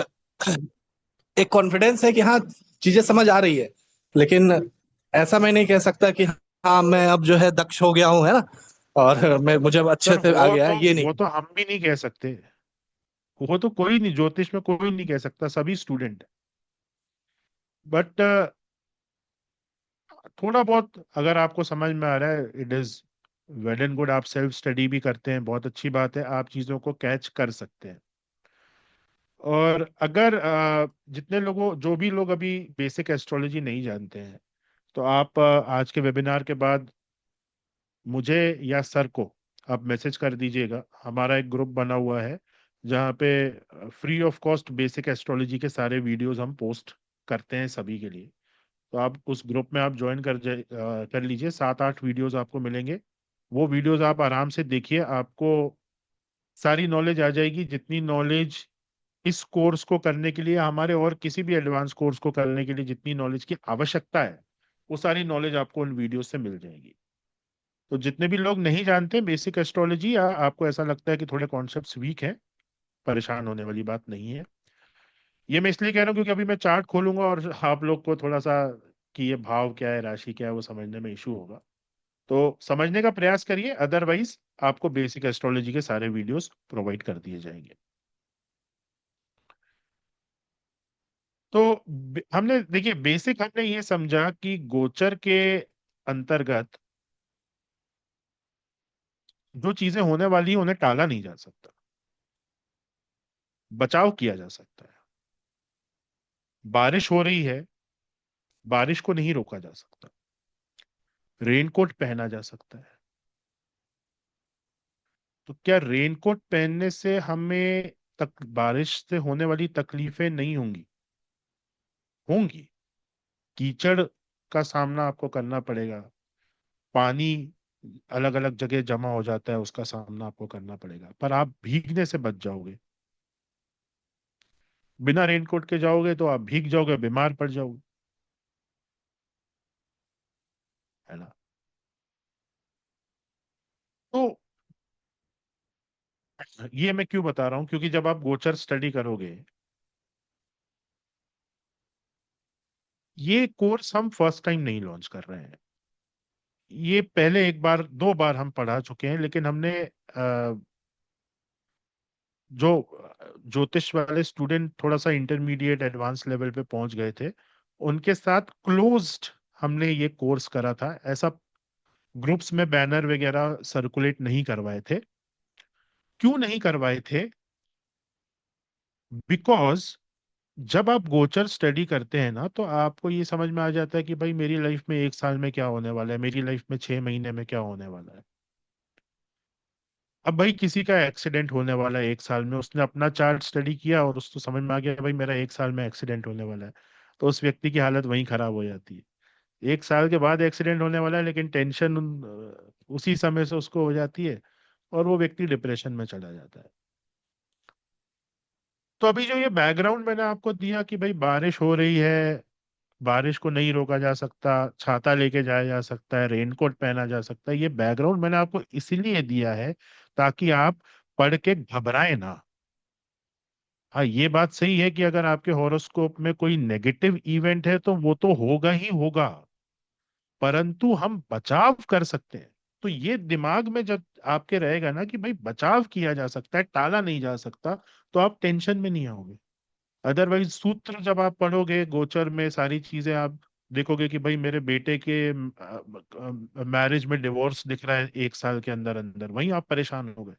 एक कॉन्फिडेंस है कि हाँ, चीजें समझ आ रही है। लेकिन ऐसा मैं नहीं कह सकता कि हाँ मैं अब जो है दक्ष हो गया हूँ, है ना, और मैं मुझे अब अच्छे सर से आ गया है, ये नहीं। वो तो हम भी नहीं कह सकते। वो तो कोई नहीं, ज्योतिष में कोई नहीं कह सकता, सभी स्टूडेंट। बट थोड़ा बहुत अगर आपको समझ में आ रहा है, it is well and good. आप सेल्फ स्टडी भी करते हैं, बहुत अच्छी बात है, आप चीजों को कैच कर सकते हैं। और अगर जितने लोगों, जो भी लोग अभी बेसिक एस्ट्रोलॉजी नहीं जानते हैं, तो आप आज के वेबिनार के बाद मुझे या सर को आप मैसेज कर दीजिएगा। हमारा एक ग्रुप बना हुआ है जहाँ पे free of cost basic astrology के सारे वीडियोस हम पोस्ट करते हैं सभी के लिए। तो आप उस ग्रुप में आप ज्वाइन कर लीजिए। 7-8 वीडियोस आपको मिलेंगे। वो वीडियोस आप आराम से देखिए, आपको सारी नॉलेज आ जाएगी। जितनी नॉलेज इस कोर्स को करने के लिए, हमारे और किसी भी एडवांस कोर्स को करने के लिए जितनी नॉलेज की आवश्यकता है, वो सारी नॉलेज आपको उन वीडियो से मिल जाएगी। तो जितने भी लोग नहीं जानते बेसिक एस्ट्रोलॉजी, या आपको ऐसा लगता है कि थोड़े कॉन्सेप्ट्स वीक हैं, परेशान होने वाली बात नहीं है। ये मैं इसलिए कह रहा हूँ क्योंकि अभी मैं चार्ट खोलूंगा और आप लोग को थोड़ा सा कि ये भाव क्या है, राशि क्या है, वो समझने में इशू होगा। तो समझने का प्रयास करिए, अदरवाइज आपको बेसिक एस्ट्रोलॉजी के सारे वीडियोस प्रोवाइड कर दिए जाएंगे। तो हमने देखिए बेसिक हमने ये समझा कि गोचर के अंतर्गत जो चीजें होने वाली है उन्हें टाला नहीं जा सकता, बचाव किया जा सकता है। बारिश हो रही है, बारिश को नहीं रोका जा सकता, रेनकोट पहना जा सकता है। तो क्या रेनकोट पहनने से हमें तक बारिश से होने वाली तकलीफें नहीं होंगी? होंगी। कीचड़ का सामना आपको करना पड़ेगा, पानी अलग अलग जगह जमा हो जाता है, उसका सामना आपको करना पड़ेगा, पर आप भीगने से बच जाओगे। बिना रेनकोट के जाओगे तो आप भीग जाओगे, बीमार पड़ जाओगे, है ना। तो ये मैं क्यों बता रहा हूं, क्योंकि जब आप गोचर स्टडी करोगे, ये कोर्स हम फर्स्ट टाइम नहीं लॉन्च कर रहे हैं। ये पहले एक बार दो बार हम पढ़ा चुके हैं, लेकिन हमने जो ज्योतिष वाले स्टूडेंट थोड़ा सा इंटरमीडिएट एडवांस लेवल पे पहुंच गए थे, उनके साथ क्लोज्ड हमने ये कोर्स करा था। ऐसा ग्रुप्स में बैनर वगैरह सर्कुलेट नहीं करवाए थे। क्यों नहीं करवाए थे? बिकॉज जब आप गोचर स्टडी करते हैं ना, तो आपको ये समझ में आ जाता है कि भाई मेरी लाइफ में 1 साल में क्या होने वाला है, मेरी लाइफ में 6 महीने में क्या होने वाला है। अब भाई किसी का एक्सीडेंट होने वाला है 1 साल में, उसने अपना चार्ट स्टडी किया और उसको समझ में आ गया भाई मेरा 1 साल में एक्सीडेंट होने वाला है, तो उस व्यक्ति की हालत वहीं खराब हो जाती है। 1 साल के बाद एक्सीडेंट होने वाला है, लेकिन टेंशन उसी समय से उसको हो जाती है, और वो व्यक्ति डिप्रेशन में चला जाता है। तो अभी जो ये बैकग्राउंड मैंने आपको दिया कि भाई बारिश हो रही है, बारिश को नहीं रोका जा सकता, छाता लेके जाया जा सकता है, रेनकोट पहना जा सकता है, ये बैकग्राउंड मैंने आपको इसीलिए दिया है ताकि आप पढ़ के घबराए ना। हाँ, ये बात सही है कि अगर आपके हॉरोस्कोप में कोई नेगेटिव इवेंट है तो वो तो होगा ही होगा, परंतु हम बचाव कर सकते हैं। तो ये दिमाग में जब आपके रहेगा ना कि भाई बचाव किया जा सकता है, टाला नहीं जा सकता, तो आप टेंशन में नहीं आओगे। अदरवाइज सूत्र जब आप पढ़ोगे गोचर में सारी चीजें, आप देखोगे कि भाई मेरे बेटे के मैरिज में डिवोर्स दिख रहा है 1 साल के अंदर अंदर, वहीं आप परेशान हो गए।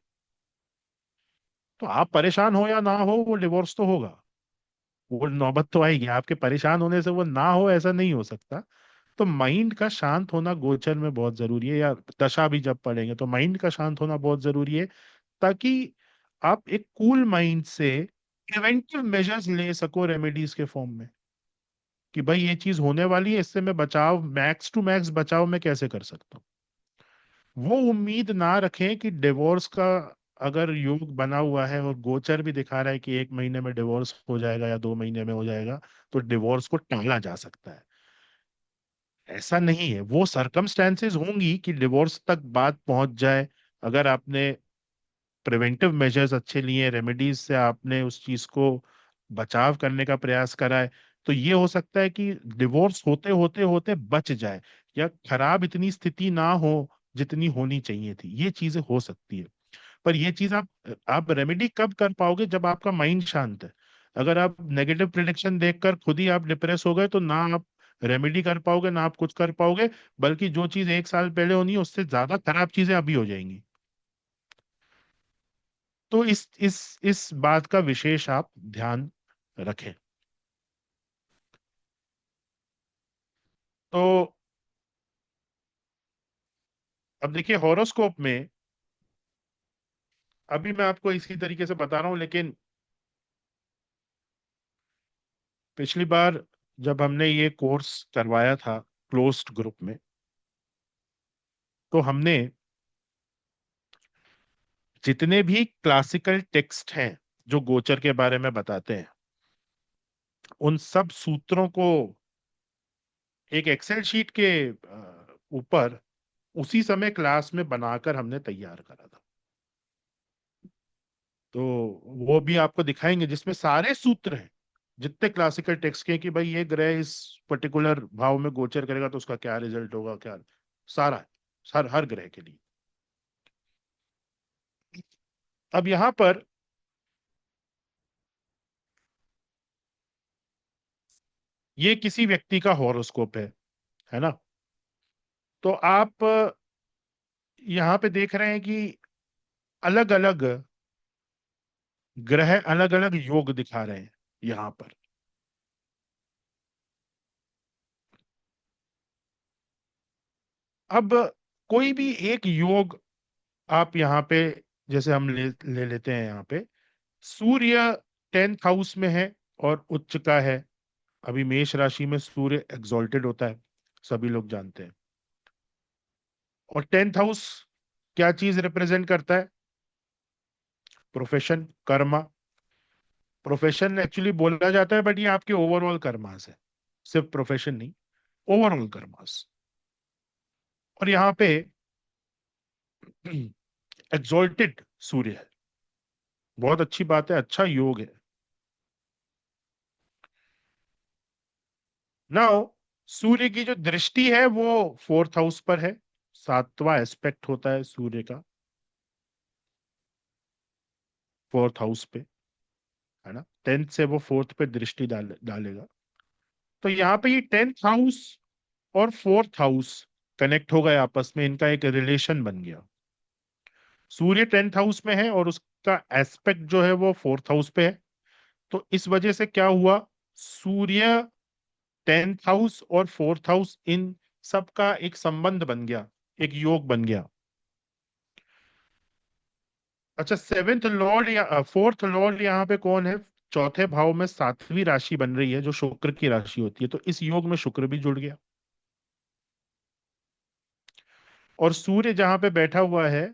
तो आप परेशान हो या ना हो, वो डिवोर्स तो होगा, वो नौबत तो आएगी आपके परेशान होने से, वो ना हो ऐसा नहीं हो सकता। तो माइंड का शांत होना गोचर में बहुत जरूरी है, या दशा भी जब पढ़ेंगे तो माइंड का शांत होना बहुत जरूरी है, ताकि आप एक कूल माइंड से प्रिवेंटिव मेजर्स ले सको रेमेडीज के फॉर्म में, कि भाई ये चीज होने वाली है, इससे मैं बचाव मैक्स टू मैक्स बचाव मैं कैसे कर सकता हूँ। वो उम्मीद ना रखें कि डिवोर्स का अगर योग बना हुआ है और गोचर भी दिखा रहा है कि 1 महीने में डिवोर्स हो जाएगा या 2 महीने में हो जाएगा, तो डिवोर्स को टाला जा सकता है। ऐसा नहीं है, वो सरकमस्टेंसेस होंगी कि डिवोर्स तक बात पहुंच जाए। अगर आपने प्रिवेंटिव मेजर्स अच्छे लिए, रेमेडीज से आपने उस चीज को बचाव करने का प्रयास करा है, तो ये हो सकता है कि डिवोर्स होते होते होते बच जाए, या खराब इतनी स्थिति ना हो जितनी होनी चाहिए थी, ये चीजें हो सकती है। पर ये चीज आप रेमेडी कब कर पाओगे, जब आपका माइंड शांत है। अगर आप नेगेटिव प्रिडिक्शन देखकर खुद ही आप डिप्रेस हो गए, तो ना आप रेमेडी कर पाओगे ना आप कुछ कर पाओगे, बल्कि जो चीज 1 साल पहले होनी है उससे ज्यादा खराब चीजें अभी हो जाएंगी। तो इस बात का विशेष आप ध्यान रखें। तो अब देखिए हॉरोस्कोप में, अभी मैं आपको इसी तरीके से बता रहा हूं, लेकिन पिछली बार जब हमने ये कोर्स करवाया था क्लोज्ड ग्रुप में, तो हमने जितने भी क्लासिकल टेक्स्ट हैं जो गोचर के बारे में बताते हैं, उन सब सूत्रों को एक एक्सेल शीट के ऊपर उसी समय क्लास में बनाकर हमने तैयार करा था। तो वो भी आपको दिखाएंगे, जिसमें सारे सूत्र हैं जितने क्लासिकल टेक्स्ट के हैं, कि भाई ये ग्रह इस पर्टिकुलर भाव में गोचर करेगा तो उसका क्या रिजल्ट होगा, क्या सारा है, हर ग्रह के लिए। अब यहां पर ये किसी व्यक्ति का हॉरोस्कोप है ना। तो आप यहाँ पे देख रहे हैं कि अलग अलग ग्रह अलग अलग योग दिखा रहे हैं यहाँ पर। अब कोई भी एक योग आप यहाँ पे, जैसे हम ले लेते हैं यहाँ पे, सूर्य 10th हाउस में है और उच्च का है। अभी मेष राशि में सूर्य एग्जॉल्टेड होता है, सभी लोग जानते हैं। और 10th हाउस क्या चीज रिप्रेजेंट करता है? प्रोफेशन, कर्मा। प्रोफेशन एक्चुअली बोला जाता है, बट ये आपके ओवरऑल कर्मास है, सिर्फ प्रोफेशन नहीं, ओवरऑल कर्मास। और यहाँ पे एग्जॉल्टेड सूर्य है, बहुत अच्छी बात है, अच्छा योग है। नाउ सूर्य की जो दृष्टि है वो 4th हाउस पर है, 7वां एस्पेक्ट होता है सूर्य का 4th हाउस पे, है ना। 10th से वो 4th पे दृष्टि डालेगा। तो यहाँ पे ये 10th हाउस और 4th हाउस कनेक्ट हो गए आपस में, इनका एक रिलेशन बन गया। सूर्य 10th हाउस में है और उसका एस्पेक्ट जो है वो 4th हाउस पे है, तो इस वजह से क्या हुआ, सूर्य 10th हाउस और 4th हाउस, इन सब का एक संबंध बन गया, एक योग बन गया। अच्छा, 7th लॉर्ड या 4th लॉर्ड यहाँ पे कौन है, चौथे भाव में 7वीं राशि बन रही है जो शुक्र की राशि होती है, तो इस योग में शुक्र भी जुड़ गया। और सूर्य जहां पे बैठा हुआ है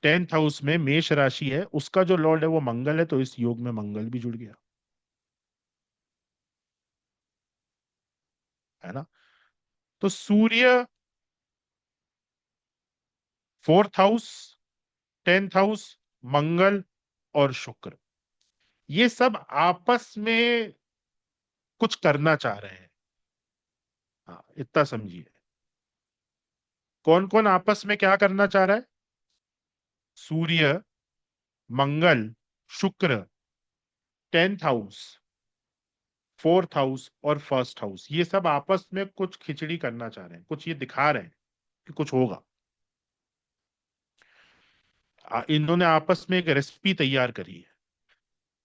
10th हाउस में, मेष राशि है, उसका जो लॉर्ड है वो मंगल है, तो इस योग में मंगल भी जुड़ गया, है ना। तो सूर्य 4th हाउस, 10th हाउस, मंगल और शुक्र, ये सब आपस में कुछ करना चाह रहे हैं। हाँ, इतना समझिए, कौन कौन आपस में क्या करना चाह रहा है, सूर्य, मंगल, शुक्र, 10th हाउस, 4th हाउस और 1st हाउस, ये सब आपस में कुछ खिचड़ी करना चाह रहे हैं, कुछ ये दिखा रहे हैं कि कुछ होगा। इन्होंने आपस में एक रेसिपी तैयार करी है।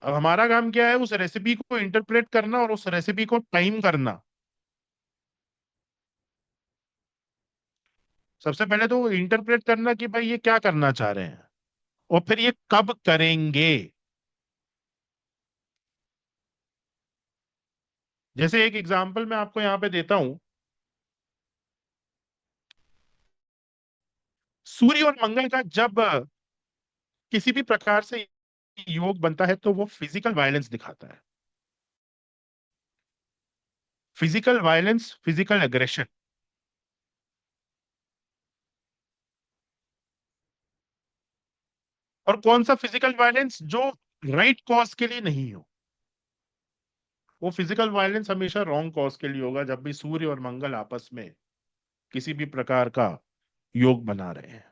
अब हमारा काम क्या है, उस रेसिपी को इंटरप्रेट करना और उस रेसिपी को टाइम करना। सबसे पहले तो इंटरप्रेट करना कि भाई ये क्या करना चाह रहे हैं, और फिर ये कब करेंगे। जैसे एक एग्जांपल मैं आपको यहां पे देता हूं, सूर्य और मंगल का जब किसी भी प्रकार से योग बनता है तो वो फिजिकल वायलेंस दिखाता है, फिजिकल वायलेंस, फिजिकल एग्रेशन। और कौन सा फिजिकल वायलेंस, जो राइट कॉज के लिए नहीं हो। वो फिजिकल वायलेंस हमेशा रॉन्ग कॉज के लिए होगा जब भी सूर्य और मंगल आपस में किसी भी प्रकार का योग बना रहे हैं।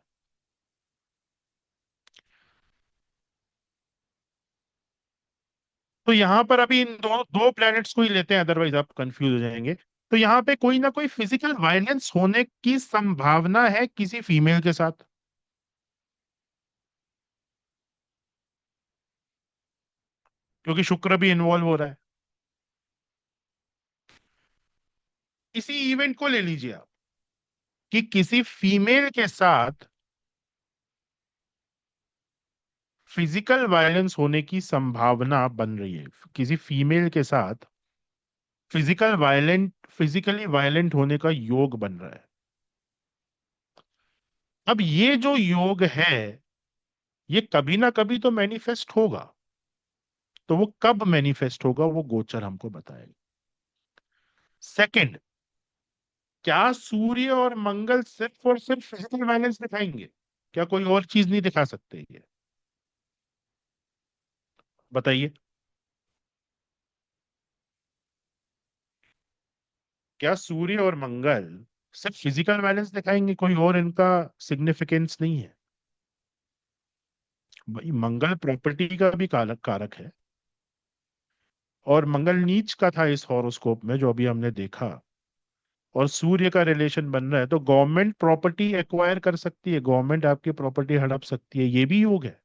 तो यहां पर अभी इन दो दो प्लैनेट्स को ही लेते हैं, अदरवाइज आप कंफ्यूज हो जाएंगे। तो यहां पे कोई ना कोई फिजिकल वायलेंस होने की संभावना है किसी फीमेल के साथ, क्योंकि शुक्र भी इन्वॉल्व हो रहा है। इसी इवेंट को ले लीजिए आप, कि किसी फीमेल के साथ फिजिकल वायलेंस होने की संभावना बन रही है, किसी फीमेल के साथ फिजिकली वायलेंट होने का योग बन रहा है। अब ये जो योग है, ये कभी ना कभी तो मैनिफेस्ट होगा, तो वो कब मैनिफेस्ट होगा वो गोचर हमको बताएगा। सेकंड, क्या सूर्य और मंगल सिर्फ और सिर्फ फिजिकल वायलेंस दिखाएंगे, क्या कोई और चीज नहीं दिखा सकते ये, बताइए। क्या सूर्य और मंगल सिर्फ फिजिकल वायलेंस दिखाएंगे, कोई और इनका सिग्निफिकेंस नहीं है। भाई मंगल प्रॉपर्टी का भी कारक कारक है, और मंगल नीच का था इस हॉरोस्कोप में जो अभी हमने देखा, और सूर्य का रिलेशन बन रहा है, तो गवर्नमेंट प्रॉपर्टी एक्वायर कर सकती है, गवर्नमेंट आपकी प्रॉपर्टी हड़प सकती है, ये भी योग है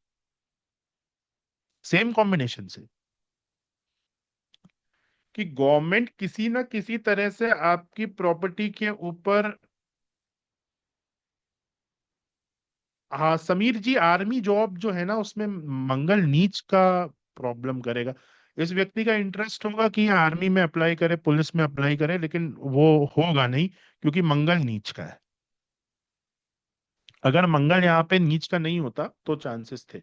सेम कॉम्बिनेशन से, कि गवर्नमेंट किसी ना किसी तरह से आपकी प्रॉपर्टी के ऊपर। हाँ समीर जी, आर्मी जॉब जो है ना उसमें मंगल नीच का प्रॉब्लम करेगा। इस व्यक्ति का इंटरेस्ट होगा कि आर्मी में अप्लाई करे, पुलिस में अप्लाई करे, लेकिन वो होगा नहीं क्योंकि मंगल नीच का है। अगर मंगल यहाँ पे नीच का नहीं होता तो चांसेस थे।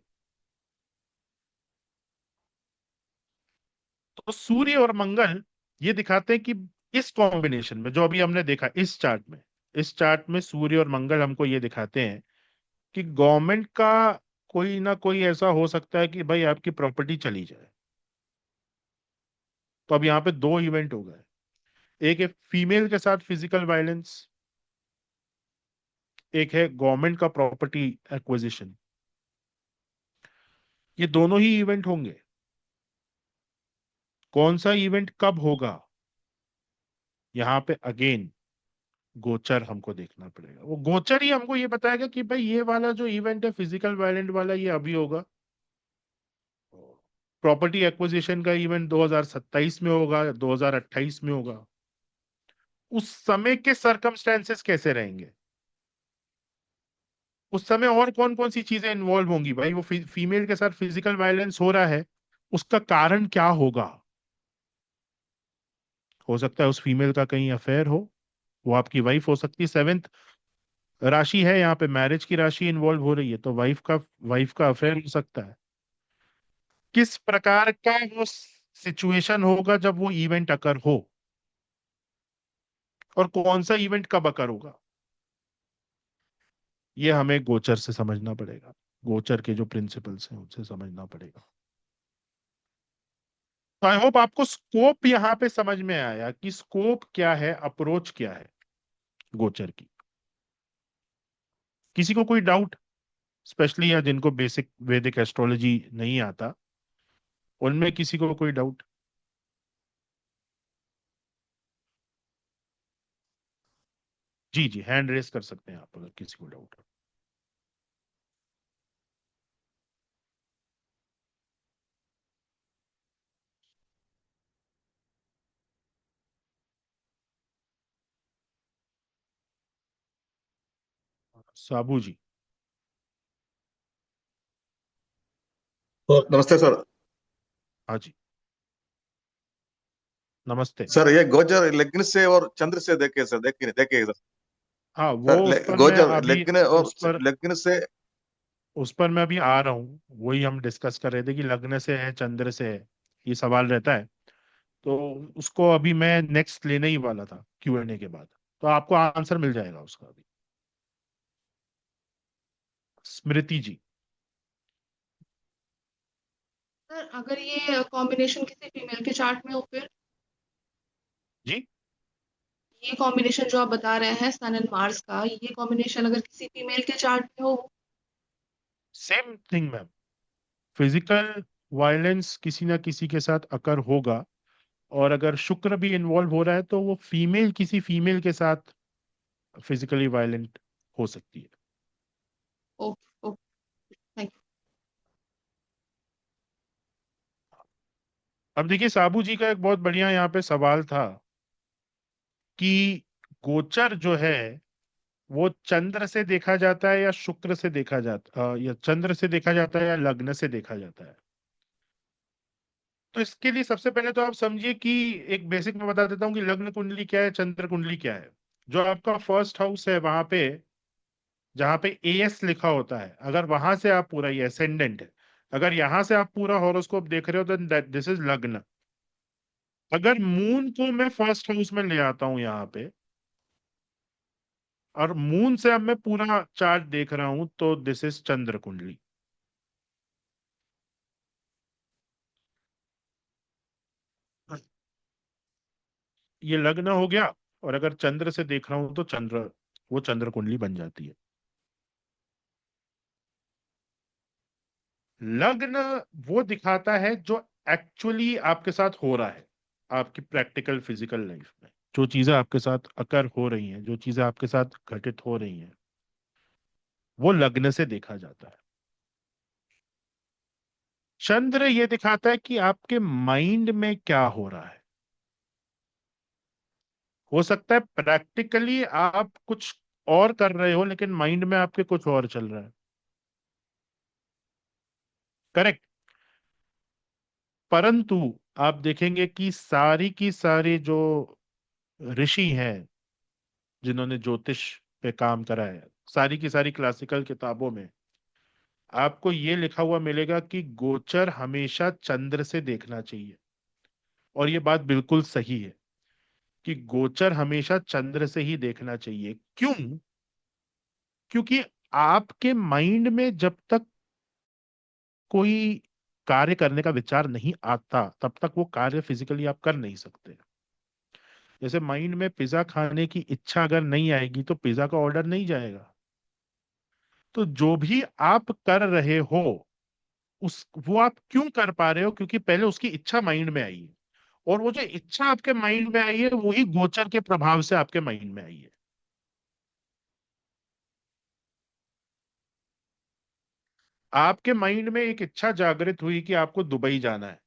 तो सूर्य और मंगल ये दिखाते हैं कि इस कॉम्बिनेशन में जो अभी हमने देखा इस चार्ट में, इस चार्ट में सूर्य और मंगल हमको ये दिखाते हैं कि गवर्नमेंट का कोई ना कोई ऐसा हो सकता है कि भाई आपकी प्रॉपर्टी चली जाए। तो अब यहाँ पे दो इवेंट हो गए, एक है फीमेल के साथ फिजिकल वायलेंस, एक है गवर्नमेंट का प्रॉपर्टी एक्विजिशन। ये दोनों ही इवेंट होंगे। कौन सा इवेंट कब होगा, यहाँ पे अगेन गोचर हमको देखना पड़ेगा। वो गोचर ही हमको ये बताएगा कि भाई ये वाला जो इवेंट है फिजिकल वायलेंट वाला, ये अभी होगा प्रॉपर्टी एक्विजिशन का इवेंट 2027 में होगा, 2028 में होगा, उस समय के सरकमस्टेंसेस कैसे रहेंगे? उस समय और कौन कौन सी चीजें इन्वॉल्व होंगी भाई? वो फीमेल के साथ फिजिकल वायलेंस हो रहा है, उसका कारण क्या होगा? हो सकता है उस फीमेल का कहीं अफेयर हो, वो आपकी वाइफ हो सकती है। सेवेंथ राशि है यहाँ पे, मैरिज की राशि इन्वॉल्व हो रही है, तो वाइफ का अफेयर हो सकता है। किस प्रकार का वो सिचुएशन होगा जब वो इवेंट अकर हो, और कौन सा इवेंट कब अकर होगा, ये हमें गोचर से समझना पड़ेगा। गोचर के जो प्रिंसिपल्स हैं उनसे समझना पड़ेगा। तो आई होप आपको स्कोप यहाँ पे समझ में आया कि स्कोप क्या है, अप्रोच क्या है गोचर की। किसी को कोई डाउट, स्पेशली या जिनको बेसिक वैदिक एस्ट्रोलॉजी नहीं आता, उनमें किसी को कोई डाउट? जी जी, हैंड रेस कर सकते हैं आप अगर किसी को डाउट हो। साबू जी। तो नमस्ते सर। हाँ जी, नमस्ते। सर ये गोचर लग्न से और चंद्र से देखे सर, देखिए देखिए सर। हाँ, वो सर उस पर मैं गोचर अभी लग्न और उस पर लग्न से। उस पर मैं अभी आ रहा हूँ। वही हम डिस्कस कर रहे थे कि लग्न से है, चंद्र से है, ये सवाल रहता है। तो उसको अभी मैं नेक्स्ट लेने ही वाला था Q&A के बाद, तो आपको आंसर मिल जाएगा उसका अभी। स्मृति जी। सर अगर ये कॉम्बिनेशन किसी फीमेल के चार्ट में हो, फिर जी, ये कॉम्बिनेशन जो आप बता रहे हैं सन एंड मार्स का, ये कॉम्बिनेशन अगर किसी फीमेल के चार्ट में हो। Same thing ma'am, physical violence किसी ना किसी के साथ अकर होगा, और अगर शुक्र भी इन्वॉल्व हो रहा है तो वो फीमेल किसी फीमेल के साथ फिजिकली वायलेंट हो सकती है। Okay okay, thank you. अब देखिए, साबू जी का एक बहुत बढ़िया यहाँ पे सवाल था कि गोचर जो है वो चंद्र से देखा जाता है या शुक्र से देखा जाता, या चंद्र से देखा जाता है या लग्न से देखा जाता है। तो इसके लिए सबसे पहले तो आप समझिए कि एक बेसिक में बता देता हूँ कि लग्न कुंडली क्या है, चंद्र कुंडली क्या है। जो आपका फर्स्ट हाउस है, वहां पे जहां पे AS लिखा होता है, अगर वहां से आप पूरा, ये असेंडेंट है, अगर यहां से आप पूरा हॉरोस्कोप देख रहे हो तो दिस इज लग्न। अगर मून को मैं फर्स्ट हाउस में ले आता हूं यहाँ पे, और मून से अब मैं पूरा चार्ट देख रहा हूं, तो दिस इज चंद्र कुंडली। ये लग्न हो गया, और अगर चंद्र से देख रहा हूं तो वो चंद्र कुंडली बन जाती है। लग्न वो दिखाता है जो एक्चुअली आपके साथ हो रहा है, आपकी प्रैक्टिकल फिजिकल लाइफ में जो चीजें आपके साथ अकर हो रही हैं, जो चीजें आपके साथ घटित हो रही हैं, वो लग्न से देखा जाता है। चंद्र ये दिखाता है कि आपके माइंड में क्या हो रहा है। हो सकता है प्रैक्टिकली आप कुछ और कर रहे हो, लेकिन माइंड में आपके कुछ और चल रहा है। करेक्ट। परंतु आप देखेंगे कि सारी की सारी जो ऋषि हैं जिन्होंने ज्योतिष पे काम करा है, सारी की सारी क्लासिकल किताबों में आपको ये लिखा हुआ मिलेगा कि गोचर हमेशा चंद्र से देखना चाहिए। और ये बात बिल्कुल सही है कि गोचर हमेशा चंद्र से ही देखना चाहिए। क्यों? क्योंकि आपके माइंड में जब तक कोई कार्य करने का विचार नहीं आता, तब तक वो कार्य फिजिकली आप कर नहीं सकते। जैसे माइंड में पिज्जा खाने की इच्छा अगर नहीं आएगी तो पिज्जा का ऑर्डर नहीं जाएगा। तो जो भी आप कर रहे हो, उस वो आप क्यों कर पा रहे हो? क्योंकि पहले उसकी इच्छा माइंड में आई है, और वो जो इच्छा आपके माइंड में आई है वही गोचर के प्रभाव से आपके माइंड में आई है। आपके माइंड में एक इच्छा जागृत हुई कि आपको दुबई जाना है,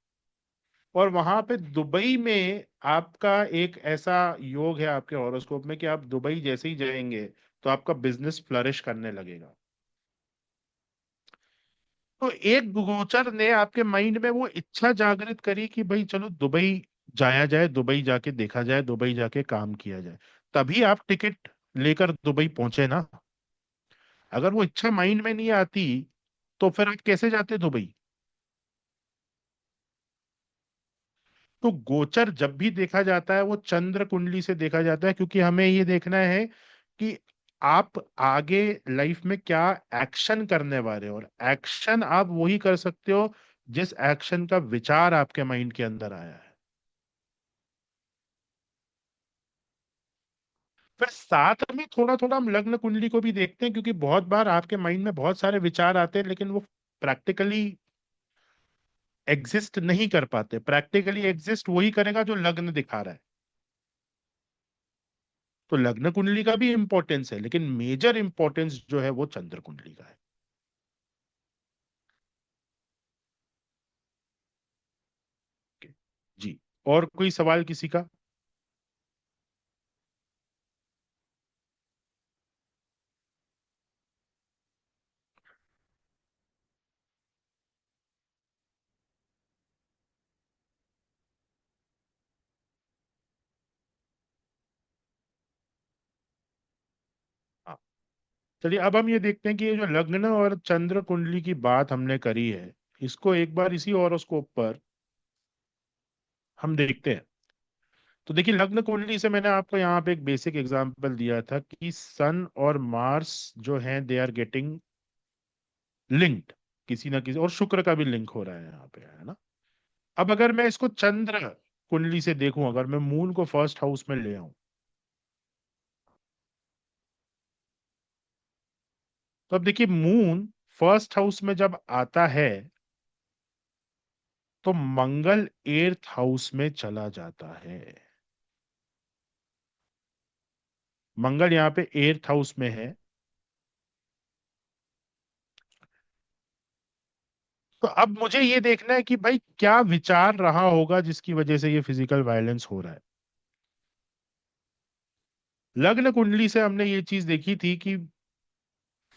और वहां पे दुबई में आपका एक ऐसा योग है आपके हॉरोस्कोप में कि आप दुबई जैसे ही जाएंगे तो आपका बिजनेस फ्लरिश करने लगेगा। तो एक गोचर ने आपके माइंड में वो इच्छा जागृत करी कि भाई चलो दुबई जाया जाए, दुबई जाके देखा जाए, दुबई जाके काम किया जाए। तभी आप टिकट लेकर दुबई पहुंचे ना। अगर वो इच्छा माइंड में नहीं आती तो फिर आप कैसे जाते दुबई? तो गोचर जब भी देखा जाता है वो चंद्र कुंडली से देखा जाता है, क्योंकि हमें ये देखना है कि आप आगे लाइफ में क्या एक्शन करने वाले हो, और एक्शन आप वही कर सकते हो जिस एक्शन का विचार आपके माइंड के अंदर आया है। फिर साथ में थोड़ा थोड़ा हम लग्न कुंडली को भी देखते हैं, क्योंकि बहुत बार आपके माइंड में बहुत सारे विचार आते हैं लेकिन वो प्रैक्टिकली एग्जिस्ट नहीं कर पाते। प्रैक्टिकली एग्जिस्ट वही करेगा जो लग्न दिखा रहा है। तो लग्न कुंडली का भी इंपॉर्टेंस है, लेकिन मेजर इंपॉर्टेंस जो है वो चंद्र कुंडली का है। जी। और कोई सवाल किसी का? हाँ, चलिए अब हम ये देखते हैं कि ये जो लग्न और चंद्र कुंडली की बात हमने करी है, इसको एक बार इसी हॉरोस्कोप पर हम देखते हैं। तो देखिए, लग्न कुंडली से मैंने आपको यहाँ पे एक बेसिक एग्जांपल दिया था कि सन और मार्स जो हैं दे आर गेटिंग लिंक्ड, किसी ना किसी, और शुक्र का भी लिंक हो रहा है यहाँ पे, है ना। अब अगर मैं इसको चंद्र कुंडली से देखूं, अगर मैं मून को फर्स्ट हाउस में ले आऊं, तो अब देखिए मून फर्स्ट हाउस में जब आता है तो मंगल एर्थ हाउस में चला जाता है। मंगल यहाँ पे एर्थ हाउस में है। तो अब मुझे ये देखना है कि भाई क्या विचार रहा होगा जिसकी वजह से ये फिजिकल वायलेंस हो रहा है। लग्न कुंडली से हमने ये चीज देखी थी कि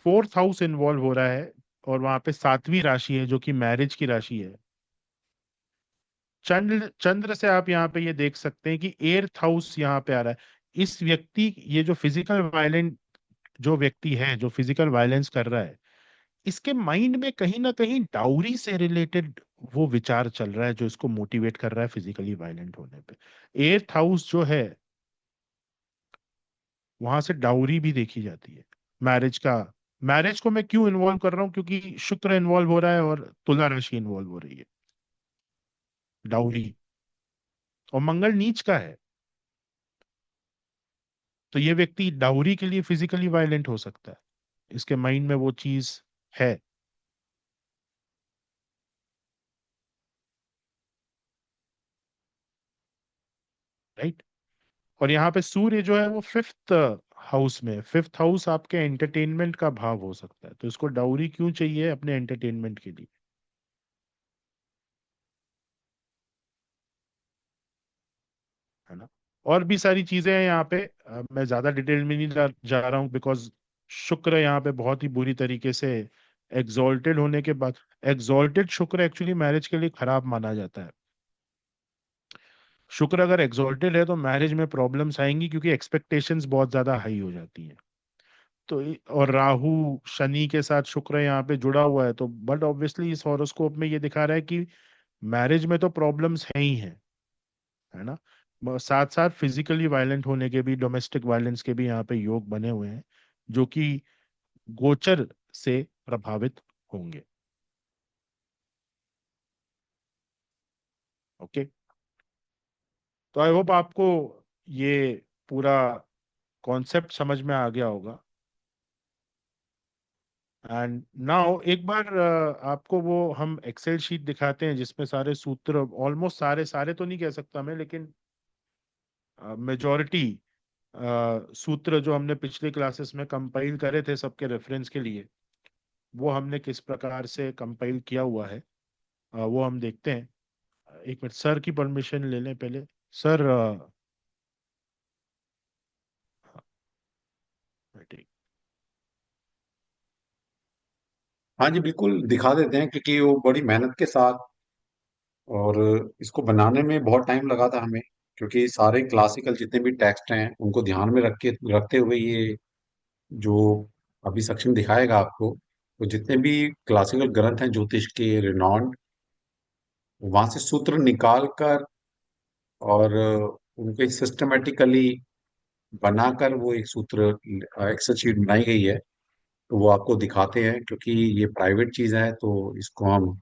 फोर्थ हाउस इन्वॉल्व हो रहा है, और वहां पे सातवीं राशि है जो कि मैरिज की राशि है। चंद्र चंद्र से आप यहाँ पे ये देख सकते हैं कि एर्थ हाउस यहाँ पे आ रहा है। इस व्यक्ति, ये जो फिजिकल वायलेंट जो व्यक्ति है, जो फिजिकल वायलेंस कर रहा है, इसके माइंड में कहीं ना कहीं डाउरी से रिलेटेड वो विचार चल रहा है जो इसको मोटिवेट कर रहा है फिजिकली वायलेंट होने पे। एर्थ हाउस जो है वहां से डाउरी भी देखी जाती है, मैरिज का। मैरिज को मैं क्यों इन्वॉल्व कर रहा हूँ? क्योंकि शुक्र इन्वॉल्व हो रहा है और तुला राशि इन्वॉल्व हो रही है, डाउरी। और मंगल नीच का है, तो ये व्यक्ति डाउरी के लिए फिजिकली वायलेंट हो सकता है। इसके माइंड में वो चीज है। राइट। और यहाँ पे सूर्य जो है वो फिफ्थ हाउस में, फिफ्थ हाउस आपके एंटरटेनमेंट का भाव हो सकता है। तो इसको डाउरी क्यों चाहिए? अपने एंटरटेनमेंट के लिए, है ना। और भी सारी चीजें हैं यहाँ पे, मैं ज्यादा डिटेल में नहीं जा रहा हूँ, बिकॉज शुक्र यहाँ पे बहुत ही बुरी तरीके से एग्जॉल्टेड होने के बाद, एग्जॉल्टेड शुक्र एक्चुअली मैरिज के लिए खराब माना जाता है। शुक्र अगर एग्जॉल्टेड है तो मैरिज में प्रॉब्लम्स आएंगी, क्योंकि एक्सपेक्टेशंस बहुत ज्यादा हाई हो जाती हैं। तो और राहु शनि के साथ शुक्र यहाँ पे जुड़ा हुआ है, तो बट ऑब्वियसली इस हॉरोस्कोप में ये दिखा रहा है कि मैरिज में तो प्रॉब्लम्स है ही हैं, है ना। साथ साथ फिजिकली वायलेंट होने के भी, डोमेस्टिक वायलेंस के भी यहाँ पे योग बने हुए हैं, जो कि गोचर से प्रभावित होंगे। ओके। तो आई होप आपको ये पूरा कॉन्सेप्ट समझ में आ गया होगा। एंड नाउ एक बार आपको वो हम एक्सेल शीट दिखाते हैं जिसमें सारे सूत्र, ऑलमोस्ट सारे, सारे तो नहीं कह सकता मैं, लेकिन मेजॉरिटी सूत्र जो हमने पिछले क्लासेस में कंपाइल करे थे सबके रेफरेंस के लिए, वो हमने किस प्रकार से कंपाइल किया हुआ है, वो हम देखते हैं। एक मिनट, सर की परमिशन ले लें पहले। सर, ठीक। हाँ जी, बिल्कुल दिखा देते हैं, क्योंकि वो बड़ी मेहनत के साथ, और इसको बनाने में बहुत टाइम लगा था हमें, क्योंकि सारे क्लासिकल जितने भी टेक्स्ट हैं उनको ध्यान में रखते हुए ये जो अभी सक्षम दिखाएगा आपको, तो जितने भी क्लासिकल ग्रंथ हैं ज्योतिष के रिनॉन्ड, वहां से सूत्र निकाल कर और उनको एक सिस्टमेटिकली बनाकर वो एक सूत्र एक्सेल शीट बनाई गई है। तो वो आपको दिखाते हैं, क्योंकि ये प्राइवेट चीज है तो इसको हम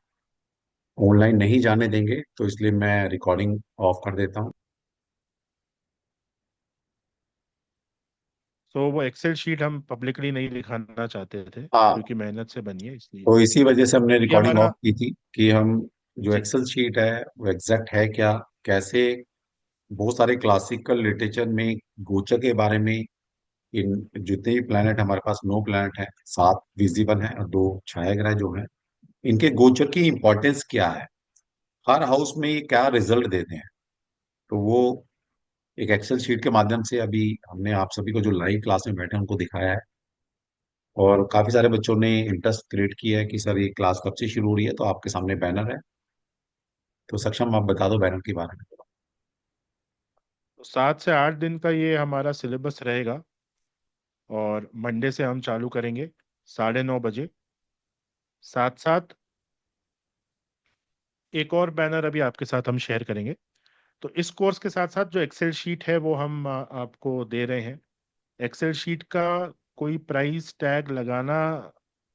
ऑनलाइन नहीं जाने देंगे, तो इसलिए मैं रिकॉर्डिंग ऑफ कर देता हूँ। तो वो एक्सेल शीट हम पब्लिकली नहीं दिखाना चाहते थे, हाँ, क्योंकि मेहनत से बनी है इसलिए। तो इसी वजह से हमने ये रिकॉर्डिंग ऑफ हमारा। की थी, कि हम जो जी। एक्सेल शीट है वो एग्जैक्ट है क्या, कैसे बहुत सारे क्लासिकल लिटरेचर में गोचर के बारे में, इन जितने भी प्लैनेट हमारे पास 9 प्लैनेट हैं, 7 विजिबल हैं और 2 छायाग्रह जो हैं, इनके गोचर की इंपॉर्टेंस क्या है, हर हाउस में ये क्या रिजल्ट देते हैं। तो वो एक एक्सेल शीट के माध्यम से अभी हमने आप सभी को जो लाइव क्लास में बैठे हैं उनको दिखाया है, और काफी सारे बच्चों ने इंटरेस्ट क्रिएट किया है कि सर ये क्लास कब से शुरू हो रही है। तो आपके सामने बैनर है, तो सक्षम आप बता दो बैनर के बारे में। तो 7 से 8 दिन का ये हमारा सिलेबस रहेगा, और मंडे से हम चालू करेंगे 9:30 बजे। साथ साथ एक और बैनर अभी आपके साथ हम शेयर करेंगे। तो इस कोर्स के साथ साथ जो एक्सेल शीट है वो हम आपको दे रहे हैं। एक्सेल शीट का कोई प्राइस टैग लगाना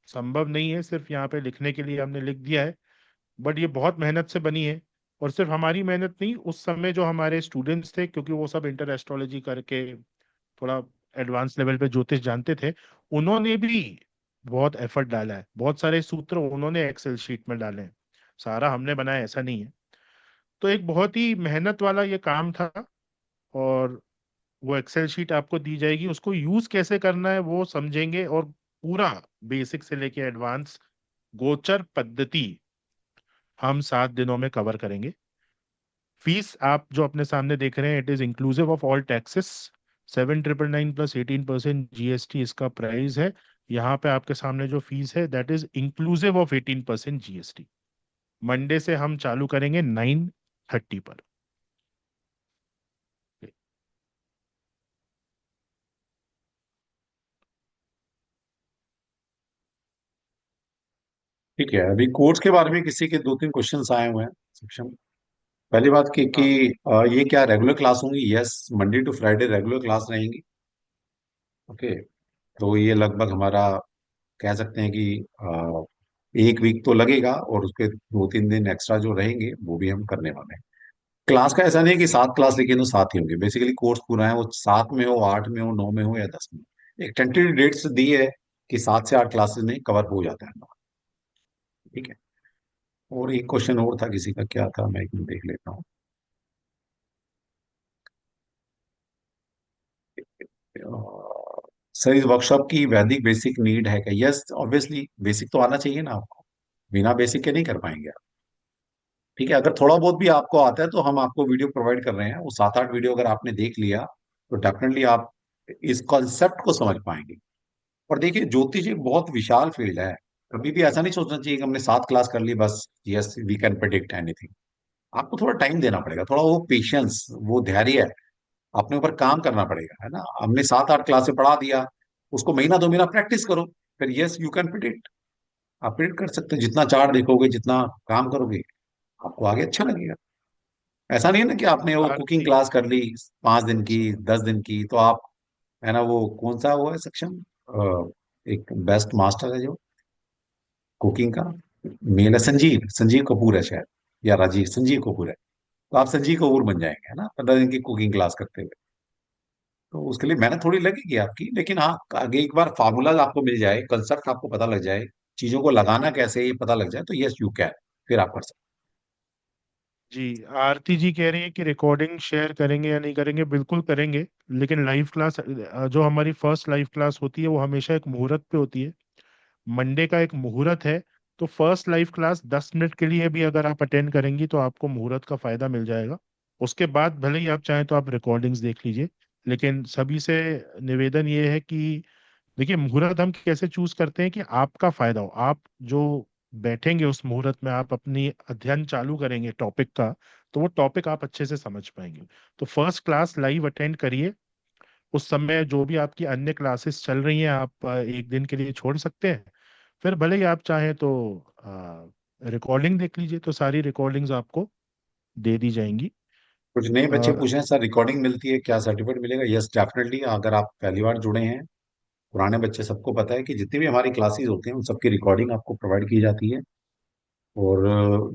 संभव नहीं है, सिर्फ यहाँ पे लिखने के लिए हमने लिख दिया है। बट ये बहुत मेहनत से बनी है, और सिर्फ हमारी मेहनत नहीं, उस समय जो हमारे स्टूडेंट्स थे, क्योंकि वो सब इंटर एस्ट्रोलॉजी करके थोड़ा एडवांस लेवल पे ज्योतिष जानते थे, उन्होंने भी बहुत एफर्ट डाला है। बहुत सारे सूत्र उन्होंने एक्सेल शीट में डाले हैं, सारा हमने बनाया ऐसा नहीं है। तो एक बहुत ही मेहनत वाला ये काम था। और वो एक्सेल शीट आपको दी जाएगी, उसको यूज कैसे करना है वो समझेंगे, और पूरा बेसिक से लेके एडवांस गोचर पद्धति हम 7 दिनों में कवर करेंगे। फीस आप जो अपने सामने देख रहे हैं, it is inclusive of all taxes. 7,999 plus 18% GST इसका प्राइस है। यहाँ पे आपके सामने जो फीस है that is inclusive of 18% GST। Monday से हम चालू करेंगे 9:30 पर। ठीक है, अभी कोर्स के बारे में किसी के 2-3 क्वेश्चंस आए हुए हैं सक्षम। पहली बात कि हाँ। ये क्या रेगुलर क्लास होंगी? Yes, Monday to Friday regular class रहेंगी। ओके, तो ये लगभग हमारा कह सकते हैं कि एक वीक तो लगेगा, और उसके 2-3 दिन एक्स्ट्रा जो रहेंगे वो भी हम करने वाले हैं। क्लास का ऐसा नहीं है कि 7 क्लास लेकिन तो 7 ही होंगे, बेसिकली कोर्स पूरा है, वो 7 में हो, 8 में हो, 9 में हो या 10 में। एक टेंटेटिव डेट्स दी है कि 7 से 8 क्लासेस में कवर हो जाता है। ठीक है, और एक क्वेश्चन और था किसी का, क्या था, मैं एक मिनट देख लेता हूँ। सर, इस वर्कशॉप की वैदिक बेसिक नीड है क्या? यस, ऑब्वियसली बेसिक तो आना चाहिए ना आपको, बिना बेसिक के नहीं कर पाएंगे आप। ठीक है, अगर थोड़ा बहुत भी आपको आता है तो हम आपको वीडियो प्रोवाइड कर रहे हैं, वो 7-8 वीडियो अगर आपने देख लिया तो डेफिनेटली आप इस कॉन्सेप्ट को समझ पाएंगे। और देखिए, ज्योतिष एक बहुत विशाल फील्ड है। कभी भी ऐसा नहीं सोचना चाहिए कि हमने 7 क्लास कर ली बस, yes we can predict anything. आपको थोड़ा टाइम देना पड़ेगा, थोड़ा वो पेशेंस, वो धैर्य अपने ऊपर काम करना पड़ेगा, है ना। हमने 7-8 क्लासें पढ़ा दिया, उसको महीना 2 महीना प्रैक्टिस करो, फिर यस यू कैन प्रिडिक्ट। आप प्रिडिक्ट कर सकते हैं, जितना चार्ट देखोगे, जितना काम करोगे, आपको आगे अच्छा लगेगा। ऐसा नहीं है ना कि आपने वो कुकिंग आरती। क्लास कर ली 5 दिन की, 10 दिन की, तो आप, है ना, वो कौन सा वो है सक्षम, एक बेस्ट मास्टर है जो कुकिंग का, मेल है, संजीव संजीव कपूर है शायद, या राजीव, संजीव कपूर है। तो आप संजीव कपूर बन जाएंगे, है ना, 15 दिन की कुकिंग क्लास करते हुए। तो उसके लिए मेहनत थोड़ी लगेगी आपकी, लेकिन हाँ, आगे एक बार फार्मूला आपको मिल जाए, कंसेप्ट आपको पता लग जाए, चीजों को लगाना कैसे है ये पता लग जाए, तो यस यू कैन, फिर आप कर सकते जी, आरती जी कह रही है कि रिकॉर्डिंग शेयर करेंगे या नहीं करेंगे। बिल्कुल करेंगे, लेकिन लाइव क्लास जो हमारी फर्स्ट लाइव क्लास होती है वो हमेशा एक मुहूर्त पे होती है। मंडे का एक मुहूर्त है, तो फर्स्ट लाइव क्लास 10 मिनट के लिए भी अगर आप अटेंड करेंगी तो आपको मुहूर्त का फायदा मिल जाएगा। उसके बाद भले ही आप चाहें तो आप रिकॉर्डिंग्स देख लीजिए, लेकिन सभी से निवेदन ये है कि देखिए, मुहूर्त हम कैसे चूज करते हैं कि आपका फायदा हो। आप जो बैठेंगे उस मुहूर्त में, आप अपनी अध्ययन चालू करेंगे टॉपिक का, तो वो टॉपिक आप अच्छे से समझ पाएंगे। तो फर्स्ट क्लास लाइव अटेंड करिए। उस समय जो भी आपकी अन्य क्लासेस चल रही हैं, आप एक दिन के लिए छोड़ सकते हैं। फिर भले ही आप चाहें तो रिकॉर्डिंग देख लीजिए, तो सारी रिकॉर्डिंग्स आपको दे दी जाएंगी। कुछ नए बच्चे अ, पूछ रहे हैं सर, रिकॉर्डिंग मिलती है क्या, सर्टिफिकेट मिलेगा? Yes definitely. अगर आप पहली बार जुड़े हैं, पुराने बच्चे सबको पता है कि जितनी भी हमारी क्लासेस होती हैं उन सबकी रिकॉर्डिंग आपको प्रोवाइड की जाती है। और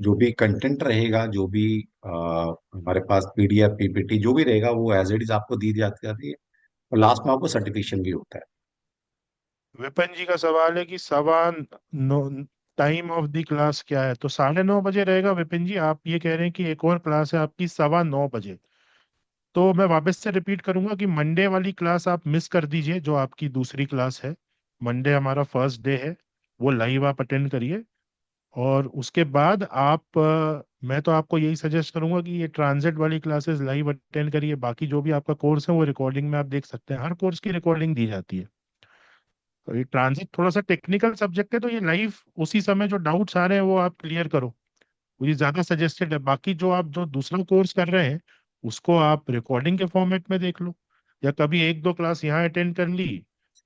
जो भी कंटेंट रहेगा, जो भी हमारे पास पीडीएफ पीपीटी जो भी रहेगा, वो एज इट इज आपको दी जाती जाती है। और लास्ट में आपको सर्टिफिकेशन भी होता है। विपिन जी का सवाल है कि सवा नौ टाइम ऑफ द क्लास क्या है, तो 9:30 बजे रहेगा। विपिन जी, आप ये कह रहे हैं कि एक और क्लास है आपकी 9:15 बजे। तो मैं वापस से रिपीट करूंगा कि मंडे वाली क्लास आप मिस कर दीजिए, जो आपकी दूसरी क्लास है। मंडे हमारा फर्स्ट डे है, वो लाइव आप अटेंड करिए। और उसके बाद आप मैं तो आपको यही सजेस्ट करूंगा कि ये ट्रांजिट वाली क्लासेस लाइव अटेंड करिए। बाकी जो भी आपका कोर्स है वो रिकॉर्डिंग में आप देख सकते हैं, हर कोर्स की रिकॉर्डिंग दी जाती है। तो ये ट्रांजिट थोड़ा सा टेक्निकल सब्जेक्ट है, तो ये लाइव उसी समय जो डाउट्स आ रहे हैं वो आप क्लियर करो, मुझे ज्यादा सजेस्टेड है। बाकी जो आप जो दूसरा कोर्स कर रहे हैं उसको आप रिकॉर्डिंग के फॉर्मेट में देख लो, या कभी एक दो क्लास यहाँ अटेंड कर ली,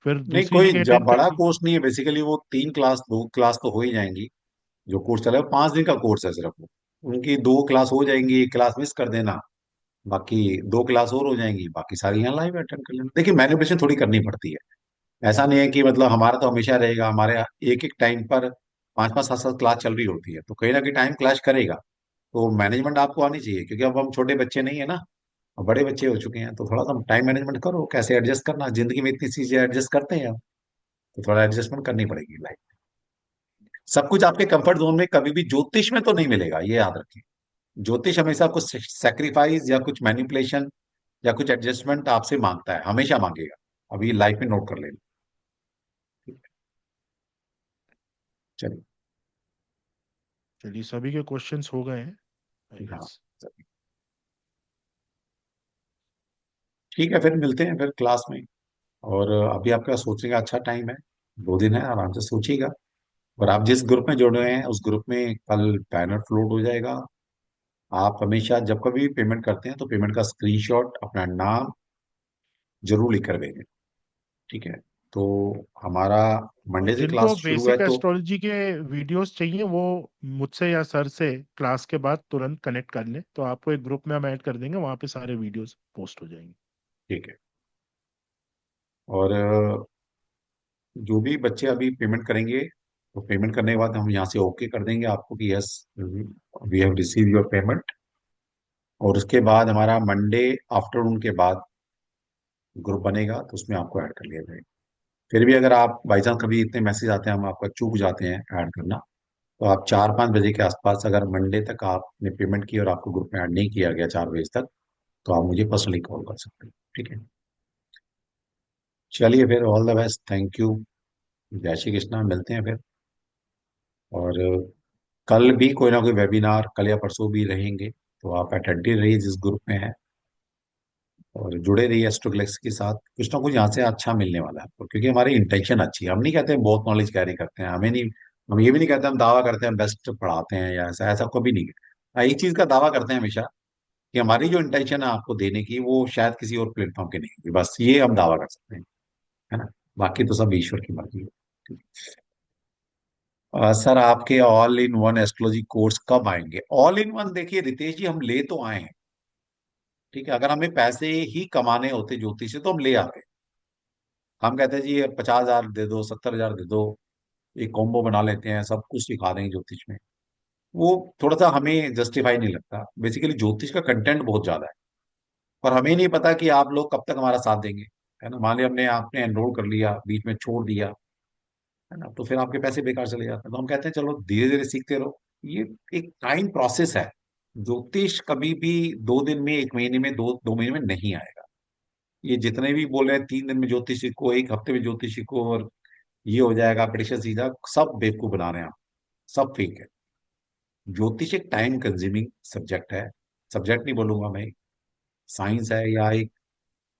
फिर नहीं, दूसरी कोई जगह अटेंड कर बड़ा ली। कोर्स नहीं है बेसिकली। वो 3 क्लास, 2 क्लास तो हो ही जाएंगी। जो कोर्स चला है 5 दिन का कोर्स है सिर्फ वो। उनकी 2 क्लास हो जाएंगी, 1 क्लास मिस कर देना, बाकी 2 क्लास और हो जाएंगी, बाकी सारी यहाँ लाइव अटेंड कर लेना। देखिए, मैनिपुलेशन थोड़ी करनी पड़ती है। ऐसा नहीं है कि मतलब हमारा तो हमेशा रहेगा, हमारे यहाँ एक एक टाइम पर 5 5 7 7 क्लास चल रही होती है, तो कहीं ना कहीं टाइम क्लैश करेगा। तो मैनेजमेंट आपको आनी चाहिए, क्योंकि अब हम छोटे बच्चे नहीं है ना, अब बड़े बच्चे हो चुके हैं। तो थोड़ा सा टाइम मैनेजमेंट करो, कैसे एडजस्ट करना, जिंदगी में इतनी चीजें एडजस्ट करते हैं हम, तो थोड़ा एडजस्टमेंट करनी पड़ेगी लाइफ। सब कुछ आपके कंफर्ट जोन में कभी भी ज्योतिष में तो नहीं मिलेगा, ये याद रखिए। ज्योतिष हमेशा कुछ सेक्रीफाइस या कुछ मैनिपुलेशन या कुछ एडजस्टमेंट आपसे मांगता है, हमेशा मांगेगा। अभी लाइफ में नोट कर लेना। ठीक है? चलिए। चलिए, सभी के क्वेश्चंस हो गए हैं आई हाँ, गेस। चलिए। ठीक है, फिर मिलते हैं फिर क्लास में। और अभी आपका सोचने का अच्छा टाइम है, 2 दिन है, आराम से सोचिएगा। और आप जिस ग्रुप में जुड़ रहे हैं उस ग्रुप में कल बैनर फ्लोट हो जाएगा। आप हमेशा जब कभी भी पेमेंट करते हैं तो पेमेंट का स्क्रीनशॉट, अपना नाम जरूर लिख कर भेजें। ठीक है? तो हमारा और मंडे से जिनको क्लास शुरू है बेसिक तो एस्ट्रोलॉजी के वीडियोस चाहिए, वो मुझसे या सर से क्लास के बाद तुरंत कनेक्ट कर लें, तो आपको एक ग्रुप में हम ऐड कर देंगे, वहां पे सारे वीडियोस पोस्ट हो जाएंगे। ठीक है। और जो भी बच्चे अभी पेमेंट करेंगे, तो पेमेंट करने के बाद हम यहाँ से ओके कर देंगे आपको कि yes, we have receive your payment. और उसके बाद हमारा मंडे आफ्टरनून के बाद ग्रुप बनेगा, तो उसमें आपको ऐड कर लिया जाएगा। फिर भी अगर आप बाई चांस कभी इतने मैसेज आते हैं, हम आपका चूक जाते हैं ऐड करना, तो आप 4 5 बजे के आसपास अगर मंडे तक आपने पेमेंट की और आपको ग्रुप में ऐड नहीं किया गया 4 बजे तक, तो आप मुझे पर्सनली कॉल कर सकते हैं। ठीक है? चलिए फिर, all the best, thank you. जय श्री कृष्णा, मिलते हैं फिर। और कल भी कोई ना कोई वेबिनार, कल या परसों भी रहेंगे, तो आप अटेंटिव रहिए जिस ग्रुप में है, और जुड़े रहिए एस्ट्रोग्लेक्स के साथ। कुछ ना कुछ यहाँ से अच्छा मिलने वाला है आपको, क्योंकि हमारी इंटेंशन अच्छी है। हम नहीं कहते हैं बहुत नॉलेज कैरी करते हैं, हमें नहीं, हम ये भी नहीं कहते हम दावा करते हैं बेस्ट पढ़ाते हैं, या ऐसा ऐसा कभी नहीं। एक चीज का दावा करते हैं हमेशा, कि हमारी जो इंटेंशन है आपको देने की, वो शायद किसी और प्लेटफॉर्म की नहीं होगी, बस ये हम दावा कर सकते हैं। है ना? बाकी तो सब ईश्वर की मर्जी है। सर, आपके all in one astrology course कब आएंगे? ऑल इन वन देखिए रितेश जी, हम ले तो आए हैं। ठीक है? अगर हमें पैसे ही कमाने होते ज्योतिष से तो हम ले आते। हम कहते हैं जी ये 50,000 दे दो, 70,000 दे दो, एक कॉम्बो बना लेते हैं, सब कुछ सिखा देंगे ज्योतिष में। वो थोड़ा सा हमें जस्टिफाई नहीं लगता। बेसिकली ज्योतिष का कंटेंट बहुत ज्यादा है, पर हमें नहीं पता कि आप लोग कब तक हमारा साथ देंगे। है ना? मान लिया हमने आपने एनरोल कर लिया, बीच में छोड़ दिया, है ना, तो फिर आपके पैसे बेकार चले जाते हैं। तो हम कहते हैं चलो धीरे धीरे सीखते रहो। ये एक टाइम प्रोसेस है। ज्योतिष कभी भी 2 दिन में, 1 महीने में, 2 2 महीने में नहीं आएगा। ये जितने भी बोल रहे हैं 3 दिन में ज्योतिष सीखो, 1 हफ्ते में ज्योतिष सीखो, और ये हो जाएगा, प्रेडिक्शन सीधा, सब बेवकूफ बना रहे हैं आप, सब फेक है। ज्योतिष एक टाइम कंज्यूमिंग सब्जेक्ट है, सब्जेक्ट नहीं बोलूंगा मैं, साइंस है, या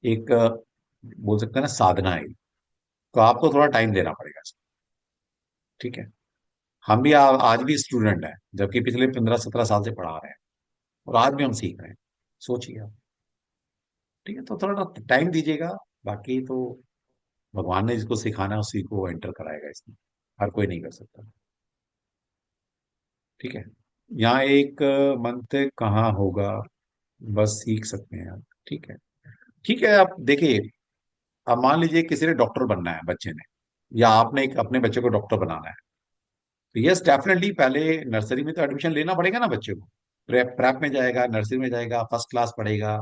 एक बोल सकते हैं ना, साधना है। तो आपको थोड़ा टाइम देना पड़ेगा इसमें, ठीक है। हम भी आज भी स्टूडेंट हैं, जबकि पिछले 15-17 साल से पढ़ा रहे हैं, और आज भी हम सीख रहे हैं। सोचिए आप, ठीक है, तो थोड़ा टाइम दीजिएगा। बाकी तो भगवान ने जिसको सिखाना है उसी को एंटर कराएगा इसमें, हर कोई नहीं कर सकता, ठीक है। यहाँ एक मंत्र कहाँ होगा, बस सीख सकते हैं आप, ठीक है। ठीक है, आप देखिए, अब मान लीजिए किसी ने डॉक्टर बनना है बच्चे ने, या आपने एक अपने बच्चे को डॉक्टर बनाना है, तो यस डेफिनेटली पहले नर्सरी में तो एडमिशन लेना पड़ेगा ना बच्चे को। प्रेप में जाएगा, नर्सरी में जाएगा, फर्स्ट क्लास पढ़ेगा,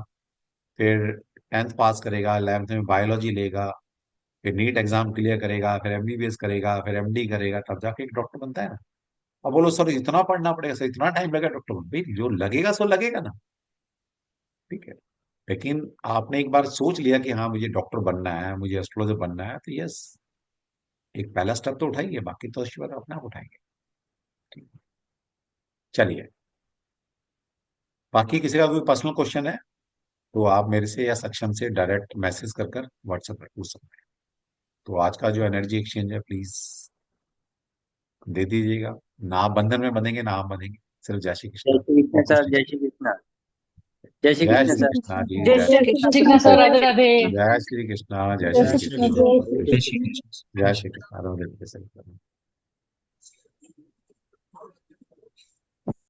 फिर 10th पास करेगा, 11th में बायोलॉजी लेगा, फिर नीट एग्जाम क्लियर करेगा, फिर एमबीबीएस करेगा, फिर एमडी करेगा, तब जाके एक डॉक्टर बनता है ना। अब बोलो सर इतना पढ़ना पड़ेगा, सर इतना टाइम लगेगा डॉक्टर बनने, भाई जो लगेगा सो लगेगा ना, ठीक है। लेकिन आपने एक बार सोच लिया कि हाँ मुझे डॉक्टर बनना है, मुझे एस्ट्रोलॉजर बनना है, तो यस, एक पहला स्टेप तो उठाइए, बाकी तो ईश्वर अपने आप उठाएंगे, ठीक है? चलिए, बाकी किसी का कोई पर्सनल क्वेश्चन है तो आप मेरे से या सक्षम से डायरेक्ट मैसेज कर कर व्हाट्सएप पर पूछ सकते हैं। तो आज का जो एनर्जी एक्सचेंज है प्लीज दे दीजिएगा। ना आप बंधन में बंधेंगे ना हम बंधेंगे, सिर्फ जय श्री जय कृष्णा श्री कृष्ण और कुछ सर, नहीं। जय श्री कृष्ण। जय श्री जय कृष्ण श्री सर। कृष्णा जी, जय जय श्री श्री कृष्ण कृष्णा, कृष्ण सर, राधे राधे। जय श्री कृष्णा, जय जय श्री श्री कृष्णा, कृष्ण, जय श्री जय श्री कृष्णा, राधे राधे।